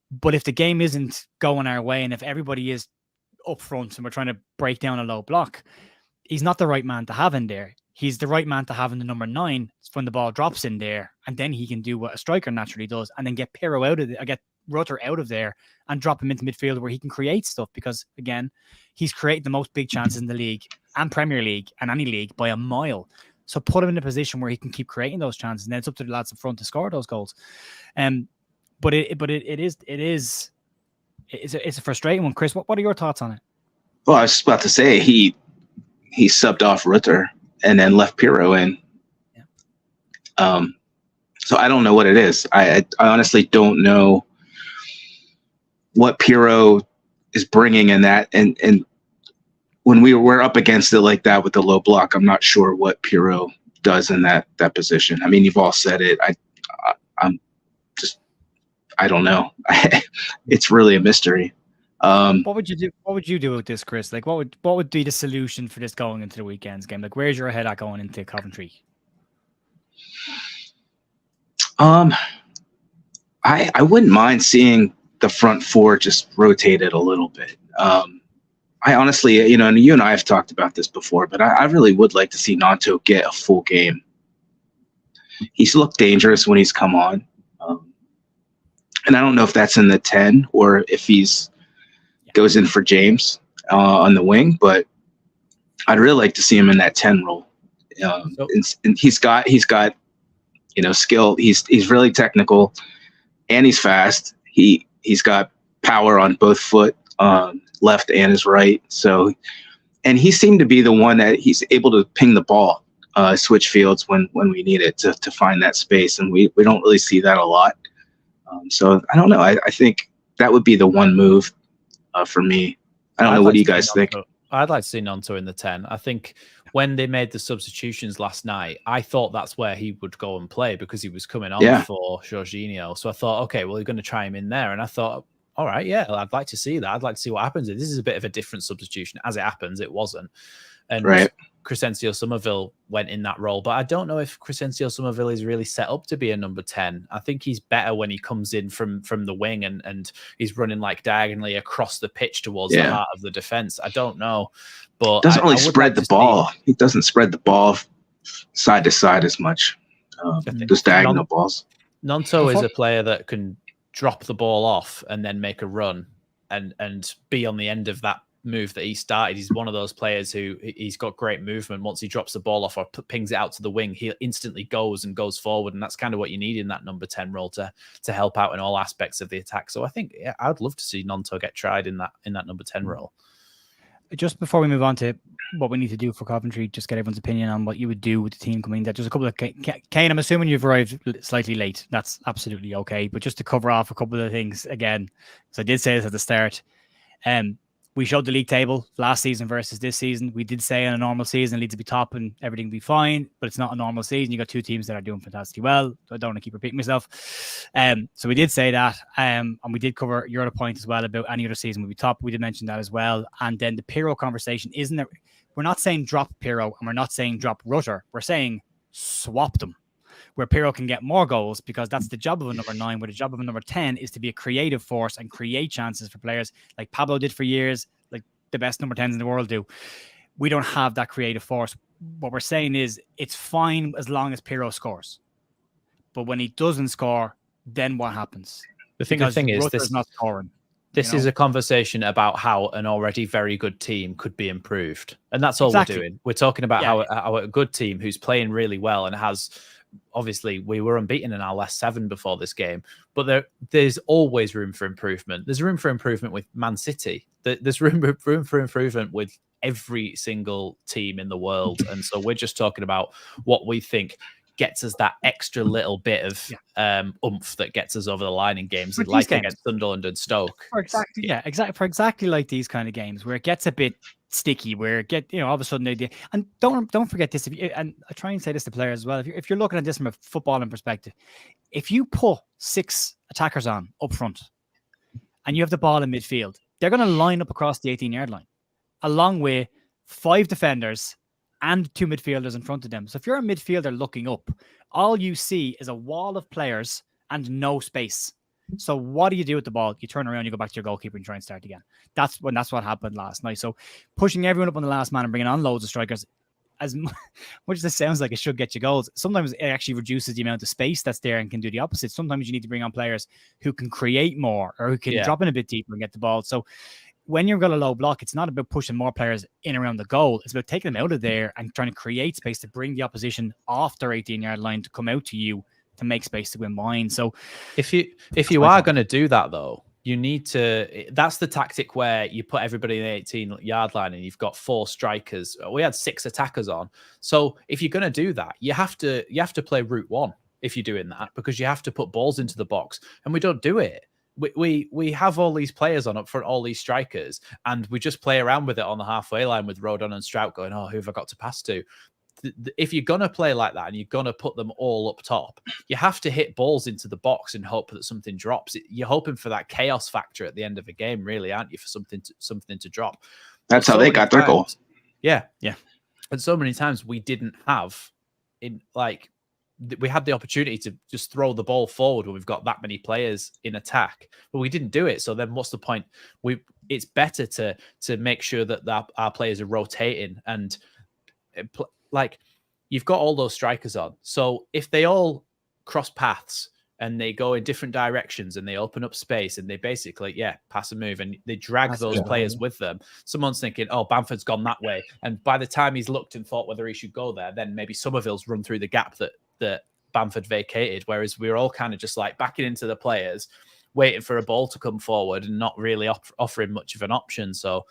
Speaker 4: But if the game isn't going our way, and if everybody is up front and we're trying to break down a low block, he's not the right man to have in there. He's the right man to have in the number 9 when the ball drops in there, and then he can do what a striker naturally does, and then get Pirro out of it, get Rutter out of there, and drop him into midfield where he can create stuff. Because again, he's created the most big chances in the league and Premier League and any league by a mile. So put him in a position where he can keep creating those chances, and then it's up to the lads up front to score those goals. But it's a frustrating one. Chris, what are your thoughts on it?
Speaker 5: Well, I was just about to say he subbed off Rutter and then left Pirro in. Yeah. So I don't know what it is. I honestly don't know what Pirro is bringing in that. And when we're up against it like that with the low block, I'm not sure what Pirro does in that position. I mean, you've all said it. I don't know. It's really a mystery.
Speaker 4: What would you do? What would you do with this, Chris? Like, what would be the solution for this going into the weekend's game? Like, where's your head at going into Coventry?
Speaker 5: I wouldn't mind seeing the front four just rotated a little bit. I honestly, and you and I have talked about this before, but I really would like to see Nanto get a full game. He's looked dangerous when he's come on. And I don't know if that's in the 10 or if he's goes in for James on the wing, but I'd really like to see him in that 10 role. And he's got skill. He's really technical, and he's fast. He's got power on both foot, left and his right. So, and he seemed to be the one that he's able to ping the ball, switch fields when we need it to find that space, and we don't really see that a lot. So I don't know. I think that would be the one move for me. I don't know. What do you guys think?
Speaker 3: I'd like to see Nanto in the 10. I think when they made the substitutions last night, I thought that's where he would go and play because he was coming on for Jorginho. So I thought, okay, well, you're going to try him in there. And I thought, all right, yeah, I'd like to see that. I'd like to see what happens. This is a bit of a different substitution. As it happens, it wasn't. And Crescencio Somerville went in that role, but I don't know if Crescencio Somerville is really set up to be a number 10. I think he's better when he comes in from the wing and he's running like diagonally across the pitch towards the heart of the defense. I don't know, but
Speaker 5: doesn't really spread the ball. He doesn't spread the ball side to side as much. Just diagonal balls.
Speaker 3: Nonto is a player that can drop the ball off and then make a run and be on the end of that move that he started. He's one of those players who he's got great movement. Once he drops the ball off or pings it out to the wing, he instantly goes forward, and that's kind of what you need in that number 10 role to help out in all aspects of the attack. So I think I'd love to see Nonto get tried in that number 10 role.
Speaker 4: Just before we move on to what we need to do for Coventry, just get everyone's opinion on what you would do with the team coming in. There's a couple of Kane, I'm assuming you've arrived slightly late. That's absolutely okay. But just to cover off a couple of things again, so I did say this at the start. We showed the league table last season versus this season. We did say in a normal season, Leeds would be top and everything would be fine, but it's not a normal season. You got two teams that are doing fantastically well. So I don't want to keep repeating myself. So we did say that. And we did cover your other point as well about any other season would be top. We did mention that as well. And then the Pirro conversation isn't there. We're not saying drop Pirro and we're not saying drop Rutter. We're saying swap them, where Pirro can get more goals, because that's the job of a number 9, where the job of a number 10 is to be a creative force and create chances for players like Pablo did for years, like the best number 10s in the world do. We don't have that creative force. What we're saying is it's fine as long as Pirro scores. But when he doesn't score, then what happens?
Speaker 3: The thing is,
Speaker 4: Rutter's not scoring.
Speaker 3: This is a conversation about how an already very good team could be improved. And that's all we're doing. We're talking about how a good team who's playing really well and has... Obviously, we were unbeaten in our last 7 before this game, but there's always room for improvement. There's room for improvement with Man City. There's room for improvement with every single team in the world. And so we're just talking about what we think gets us that extra little bit of oomph that gets us over the line in games like against Sunderland and Stoke.
Speaker 4: For exactly like these kind of games where it gets a bit sticky, where all of a sudden and don't forget this. And I try and say this to players as well. If you're looking at this from a footballing perspective, if you put 6 attackers on up front and you have the ball in midfield, they're going to line up across the 18-yard line, along with 5 defenders and 2 midfielders in front of them. So if you're a midfielder looking up, all you see is a wall of players and no space. So what do you do with the ball? You turn around, you go back to your goalkeeper and try and start again. That's what happened last night. So pushing everyone up on the last man and bringing on loads of strikers, as much as this sounds like it should get you goals, sometimes it actually reduces the amount of space that's there and can do the opposite. Sometimes you need to bring on players who can create more or who can drop in a bit deeper and get the ball. So when you've got a low block, it's not about pushing more players in around the goal. It's about taking them out of there and trying to create space to bring the opposition off their 18-yard line to come out to you to make space to win mine. So
Speaker 3: if you are going to do that, though, you need to... That's the tactic where you put everybody in the 18-yard line and you've got 4 strikers. We had 6 attackers on. So if you're going to do that, you have to play route 1 if you're doing that, because you have to put balls into the box, and we don't do it. We have all these players on up front, all these strikers, and we just play around with it on the halfway line with Rodon and Strout going, oh, who have I got to pass to? If you're going to play like that and you're going to put them all up top, you have to hit balls into the box and hope that something drops. You're hoping for that chaos factor at the end of a game, really, aren't you, for something to drop?
Speaker 5: That's how they got their goals.
Speaker 3: Yeah. And so many times we didn't have... we had the opportunity to just throw the ball forward when we've got that many players in attack, but we didn't do it. So then what's the point? It's better to make sure that our players are rotating, and you've got all those strikers on. So if they all cross paths and they go in different directions and they open up space and they basically, pass and move, and they drag those players with them. Someone's thinking, oh, Bamford's gone that way. And by the time he's looked and thought whether he should go there, then maybe Somerville's run through the gap that Bamford vacated. Whereas we're all kind of just like backing into the players, waiting for a ball to come forward and not really offering much of an option. So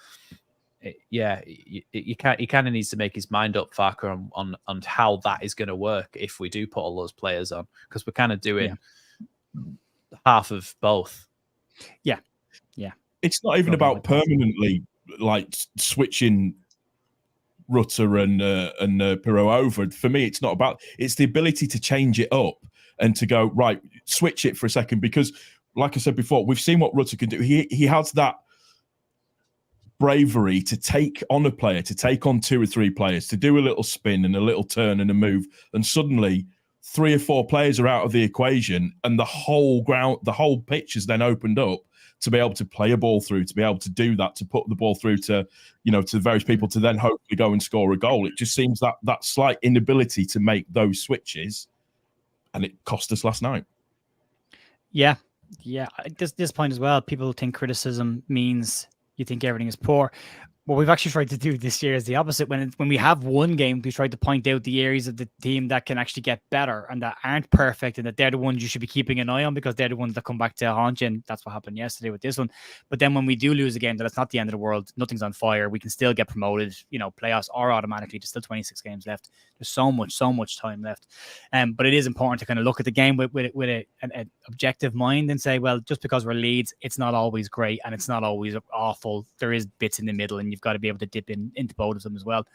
Speaker 3: he kind of needs to make his mind up, Farker, on how that is going to work if we do put all those players on, because we're kind of doing half of both.
Speaker 4: Yeah.
Speaker 2: It's not even about permanently switching Rutter and Pirro over. For me, it's not about. It's the ability to change it up and to go right, switch it for a second, because, like I said before, we've seen what Rutter can do. He has that bravery to take on a player, to take on 2 or 3 players, to do a little spin and a little turn and a move, and suddenly 3 or 4 players are out of the equation, and the whole pitch is then opened up to be able to play a ball through, to be able to do that, to put the ball through to, to the various people to then hopefully go and score a goal. It just seems that slight inability to make those switches, and it cost us last night.
Speaker 4: Yeah. At this point as well, people think criticism means you think everything is poor. What we've actually tried to do this year is the opposite. When we have one game, we tried to point out the areas of the team that can actually get better and that aren't perfect, and that they're the ones you should be keeping an eye on, because they're the ones that come back to haunt you. And that's what happened yesterday with this one. But then when we do lose a game, that's not the end of the world. Nothing's on fire. We can still get promoted. Playoffs are automatically. There's still 26 games left. There's so much time left. But it is important to kind of look at the game with an objective mind and say, well, just because we're Leeds, it's not always great and it's not always awful. There is bits in the middle, and you've got to be able to dip into both of them as well.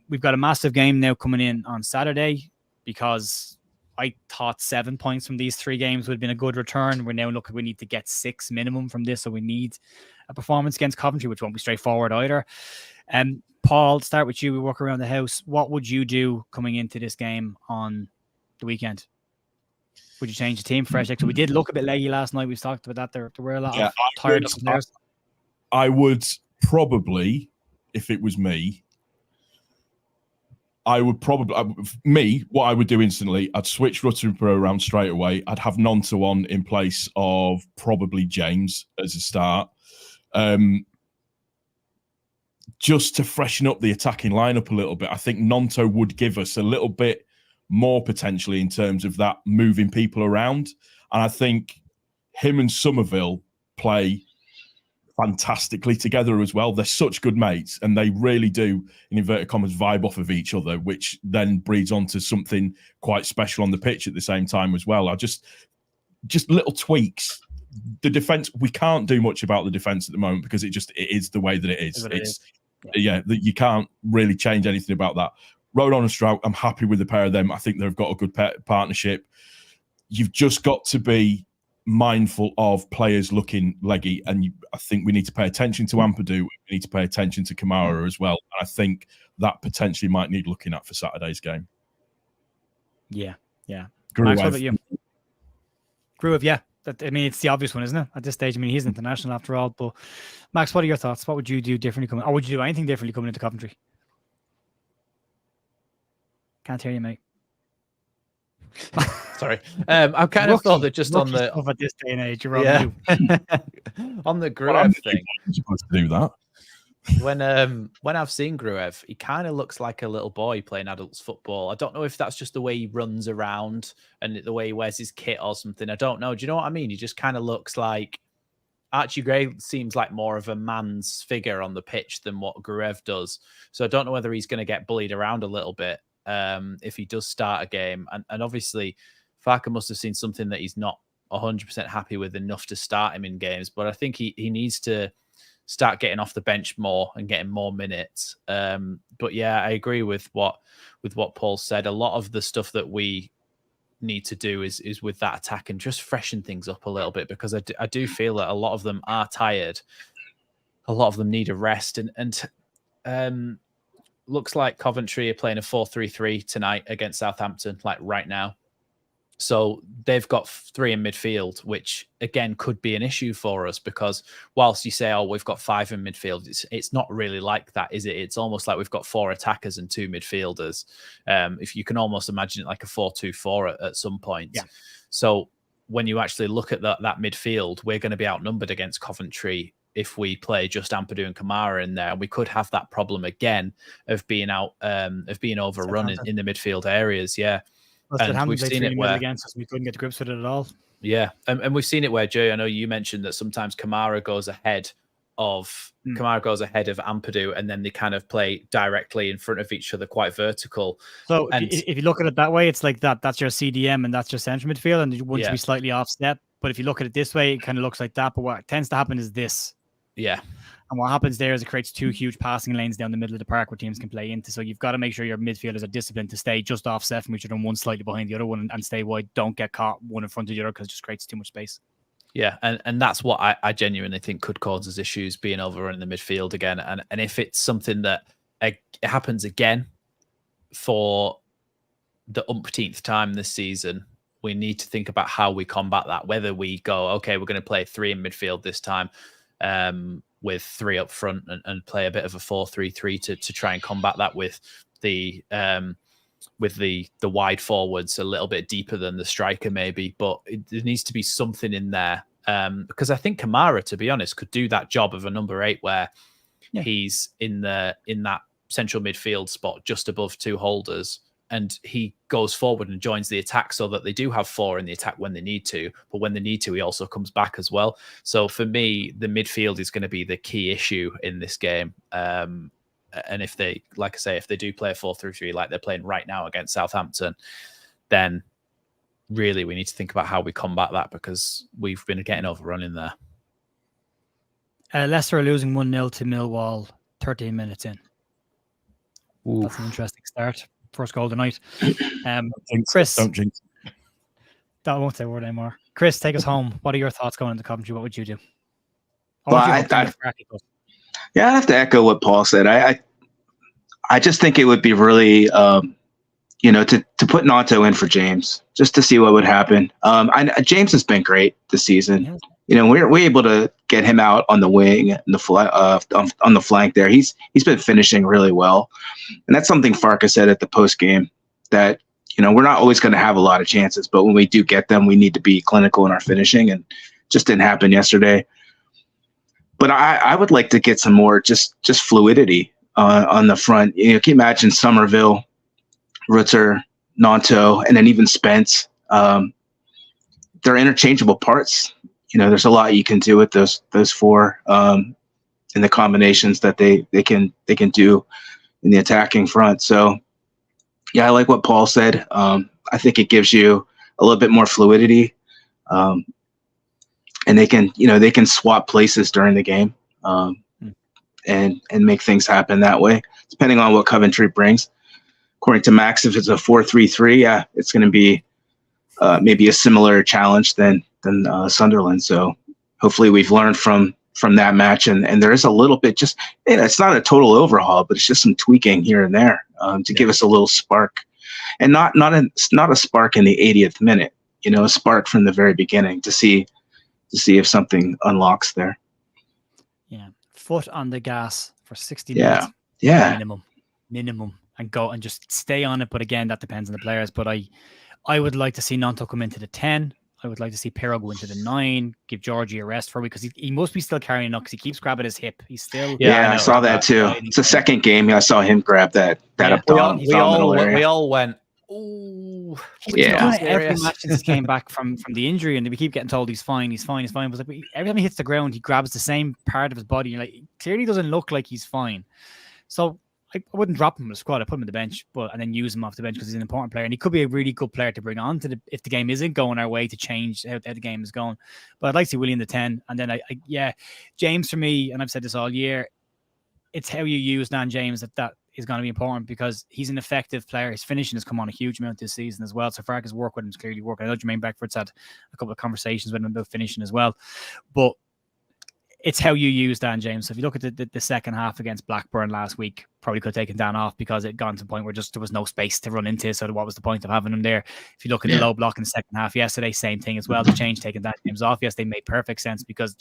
Speaker 4: We've got a massive game now coming in on Saturday, because I thought 7 points from these 3 games would have been a good return. We're now looking, we need to get 6 minimum from this, so we need a performance against Coventry, which won't be straightforward either. Paul, start with you. We work around the house. What would you do coming into this game on the weekend? Would you change the team fresh? So we did look a bit leggy last night. We've talked about that. There were a lot of tired players.
Speaker 2: I would probably, if it was me, what I would do instantly, I'd switch Rutter and Pro around straight away. I'd have Nonto on in place of probably James as a start. Just to freshen up the attacking lineup a little bit. I think Nonto would give us a little bit more potentially in terms of that moving people around. And I think him and Somerville play fantastically together as well. They're such good mates, and they really do, in inverted commas, vibe off of each other, which then breeds onto something quite special on the pitch at the same time as well. Just little tweaks. The defense, we can't do much about the defense at the moment because it is the way that it is. You can't really change anything about that. Rodon and Strout, I'm happy with the pair of them. I think they've got a good partnership. You've just got to be mindful of players looking leggy, and I think we need to pay attention to Ampadu. We need to pay attention to Kamara as well. I think that potentially might need looking at for Saturday's game.
Speaker 4: Yeah.
Speaker 2: Gruev.
Speaker 4: Max, what about you? Gruev, yeah. It's the obvious one, isn't it? At this stage, he's international after all. But Max, what are your thoughts? What would you do differently coming, or would you do anything differently coming into Coventry? Can't hear you, mate.
Speaker 3: Sorry, I kind of thought that just on the
Speaker 4: at this day and age, you're
Speaker 3: on the Gruev thing.
Speaker 2: You're supposed to do that.
Speaker 3: When I've seen Gruev, he kind of looks like a little boy playing adults football. I don't know if that's just the way he runs around and the way he wears his kit or something. I don't know. Do you know what I mean? He just kind of looks like Archie Gray seems like more of a man's figure on the pitch than what Gruev does. So I don't know whether he's going to get bullied around a little bit if he does start a game. And obviously, Farker must have seen something that he's not 100% happy with enough to start him in games. But I think he needs to start getting off the bench more and getting more minutes. But yeah, I agree with what Paul said. A lot of the stuff that we need to do is with that attack and just freshen things up a little bit, because I do feel that a lot of them are tired. A lot of them need a rest. And looks like Coventry are playing a 4-3-3 tonight against Southampton, like right now. So they've got 3 in midfield, which again could be an issue for us, because whilst you say, oh, we've got 5 in midfield, it's not really like that, is it? It's almost like we've got 4 attackers and 2 midfielders. If you can almost imagine it like a 4-2-4 at some point. Yeah. So when you actually look at that midfield, we're going to be outnumbered against Coventry if we play just Ampadu and Kamara in there. And we could have that problem again of being overrun in the midfield areas. Yeah.
Speaker 4: And we've seen it where against us, we couldn't get to grips with it at all.
Speaker 3: Yeah, and we've seen it where, Joe, I know you mentioned that sometimes Kamara goes ahead of Ampadu, and then they kind of play directly in front of each other, quite vertical.
Speaker 4: So if you look at it that way, it's like that's your CDM and that's your central midfield, and you want to be slightly offset. But if you look at it this way, it kind of looks like that. But what tends to happen is this.
Speaker 3: Yeah.
Speaker 4: And what happens there is it creates 2 huge passing lanes down the middle of the park where teams can play into. So you've got to make sure your midfielders are disciplined to stay just offset from each other, one slightly behind the other one, and stay wide. Don't get caught one in front of the other, because it just creates too much space.
Speaker 3: Yeah, and that's what I genuinely think could cause us issues, being overrun in the midfield again. And if it's something that it happens again for the umpteenth time this season, we need to think about how we combat that. Whether we go, okay, we're going to play 3 in midfield this time, with 3 up front, and play a bit of a 4-3-3 to try and combat that with the wide forwards a little bit deeper than the striker maybe, but there needs to be something in there, because I think Kamara, to be honest, could do that job of a number 8 where he's in that central midfield spot just above 2 holders, and he goes forward and joins the attack so that they do have 4 in the attack when they need to, but when they need to, he also comes back as well. So for me, the midfield is going to be the key issue in this game. And if they, like I say, if they do play a 4-3-3 like they're playing right now against Southampton, then really we need to think about how we combat that, because we've been getting overrun in there.
Speaker 4: Leicester are losing 1-0 to Millwall 13 minutes in. Ooh. That's an interesting start. First goal tonight. Chris,
Speaker 2: don't jinx.
Speaker 4: I won't say a word anymore. Chris, take us home. What are your thoughts going into Coventry? What would you do?
Speaker 5: I'd have to echo what Paul said. I just think it would be really, to put Nanto in for James, just to see what would happen. James has been great this season. We're able to get him out on the wing and on the flank there. He's been finishing really well, and that's something Farkas said at the post game, that we're not always going to have a lot of chances, but when we do get them, we need to be clinical in our finishing, and just didn't happen yesterday. But I would like to get some more just fluidity on the front. Can you imagine Somerville, Rutzer, Nanto, and then even Spence? They're interchangeable parts. There's a lot you can do with those 4 in the combinations that they can do in the attacking front. So, yeah, I like what Paul said. I think it gives you a little bit more fluidity, and they can swap places during the game, and make things happen that way, depending on what Coventry brings. According to Max, if it's a 4-3-3, yeah, it's going to be maybe a similar challenge than Sunderland. So hopefully we've learned from that match, and there is a little bit, just it's not a total overhaul, but it's just some tweaking here and there to give us a little spark, and not a spark in the 80th minute, a spark from the very beginning to see if something unlocks there.
Speaker 4: Yeah, foot on the gas for 60 minutes.
Speaker 5: Yeah,
Speaker 4: minimum, and go and just stay on it. But again, that depends on the players. But I would like to see Nanto come into the 10. I would like to see Pero go into the 9, give Georgie a rest for a week, because he must be still carrying up, because he keeps grabbing his hip. He's still...
Speaker 5: Yeah, I saw that too. It's the second game I saw him grab that abdominal area.
Speaker 3: We all went, ooh.
Speaker 4: Yeah. Every match since he came back from the injury, and we keep getting told he's fine. But like, every time he hits the ground, he grabs the same part of his body. You're like, clearly doesn't look like he's fine. So I wouldn't drop him in the squad. I put him on the bench, and then use him off the bench, because he's an important player, and he could be a really good player to bring on if the game isn't going our way, to change how the game is going. But I'd like to see Willie in the 10, and then James for me, and I've said this all year, it's how you use Dan James that is going to be important, because he's an effective player. His finishing has come on a huge amount this season as well. So Farkas' work with him is clearly working. I know Jermaine Beckford's had a couple of conversations with him about finishing as well, but it's how you use Dan James. So if you look at the second half against Blackburn last week, probably could have taken Dan off, because it gone to the point where there was no space to run into. So what was the point of having him there? If you look at the low block in the second half yesterday, same thing as well. The change taking Dan James off yesterday made perfect sense, because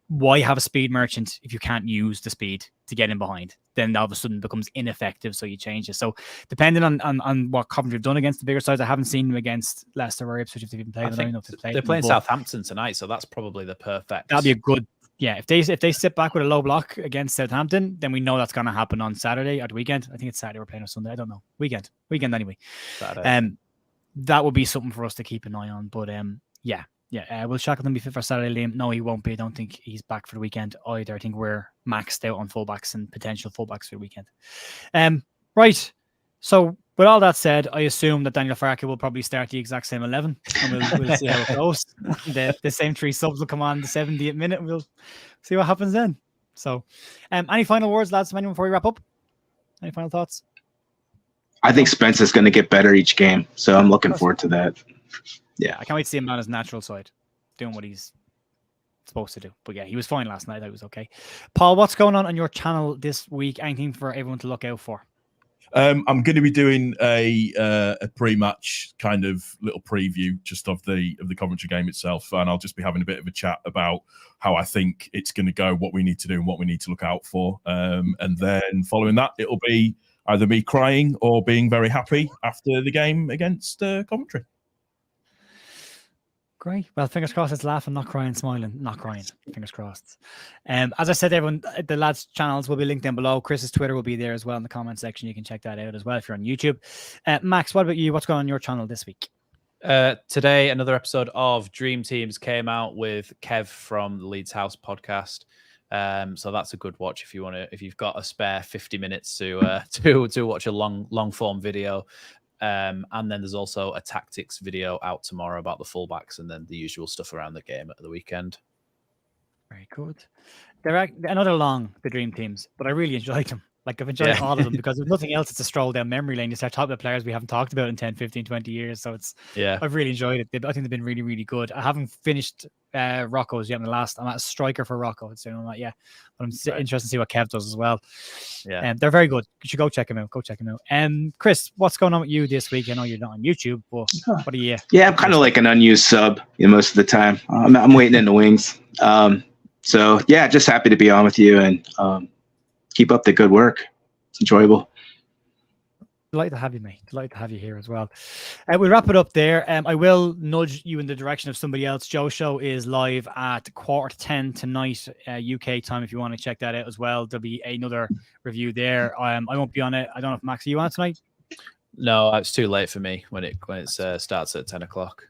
Speaker 4: why have a speed merchant if you can't use the speed to get in behind? Then all of a sudden it becomes ineffective, so you change it. So depending on what Coventry have done against the bigger sides, I haven't seen them against Leicester or Ipswich if they've even played. I don't know if they've played.
Speaker 3: They're playing Southampton tonight, so that's probably the perfect.
Speaker 4: That'd be a good. Yeah, if they sit back with a low block against Southampton, then we know that's going to happen on Saturday or the weekend. I think it's Saturday we're playing, or Sunday. I don't know. Weekend anyway. Saturday. That would be something for us to keep an eye on. But will Shackleton be fit for Saturday, Liam? No, he won't be. I don't think he's back for the weekend either. I think we're maxed out on fullbacks and potential fullbacks for the weekend. Right. So with all that said, I assume that Daniel Farke will probably start the exact same 11, and we'll see how it goes. The same 3 subs will come on the 70th minute, and we'll see what happens then. So, any final words, lads, from anyone before we wrap up? Any final thoughts?
Speaker 5: I think Spence is going to get better each game, so I'm looking forward to that.
Speaker 4: Yeah, I can't wait to see him on his natural side. doing what he's supposed to do. But yeah, he was fine last night. I was okay. Paul, what's going on your channel this week? Anything for everyone to look out for?
Speaker 2: I'm going to be doing a pre-match kind of little preview just of the Coventry game itself, and I'll just be having a bit of a chat about how I think it's going to go, what we need to do, and what we need to look out for. And then following that, it'll be either me crying or being very happy after the game against Coventry.
Speaker 4: Great. Well, fingers crossed it's laughing, not crying, smiling, not crying. Fingers crossed. As I said, everyone, the lads' channels will be linked down below. Chris's Twitter will be there as well in the comment section. You can check that out as well if you're on YouTube. Max, what about you? What's going on your channel this week?
Speaker 3: Today, another episode of Dream Teams came out with Kev from the Leeds House podcast. So that's a good watch if you've got a spare 50 minutes to watch a long form video. And then there's also a tactics video out tomorrow about the fullbacks, and then the usual stuff around the game at the weekend.
Speaker 4: Very good. They're another long, the Dream Teams, but I really enjoyed them. Like, I've enjoyed all of them because if nothing else, it's a stroll down memory lane. You start talking about players we haven't talked about in 10, 15, 20 years. So I've really enjoyed it. I think they've been really, really good. I haven't finished Rocco's yet. I'm at a striker for Rocco. So I'm like, but I'm interested to see what Kev does as well. Yeah. They're very good. You should go check them out. Chris, what's going on with you this week? I know you're not on YouTube, but what are you?
Speaker 5: Yeah, I'm kind of like an unused sub most of the time. I'm waiting in the wings. So yeah, just happy to be on with you and keep up the good work. It's enjoyable.
Speaker 4: Delighted to have you, mate. Delighted to have you here as well. We'll wrap it up there. I will nudge you in the direction of somebody else. Joe's show is live at 10:15 tonight, UK time, if you want to check that out as well. There'll be another review there. I won't be on it. I don't know if Max, are you on it tonight?
Speaker 3: No, it's too late for me when it starts at 10 o'clock.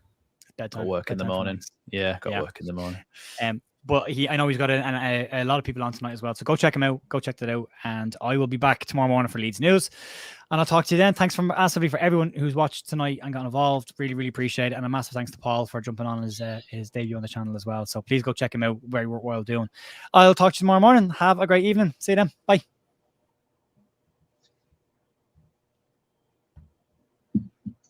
Speaker 3: Got work in the morning. Yeah, got work in the morning.
Speaker 4: But I know he's got a lot of people on tonight as well. So go check him out. Go check that out. And I will be back tomorrow morning for Leeds News. And I'll talk to you then. Thanks massively for everyone who's watched tonight and got involved. Really, really appreciate it. And a massive thanks to Paul for jumping on his debut on the channel as well. So please go check him out. Very worthwhile doing. I'll talk to you tomorrow morning. Have a great evening. See you then. Bye.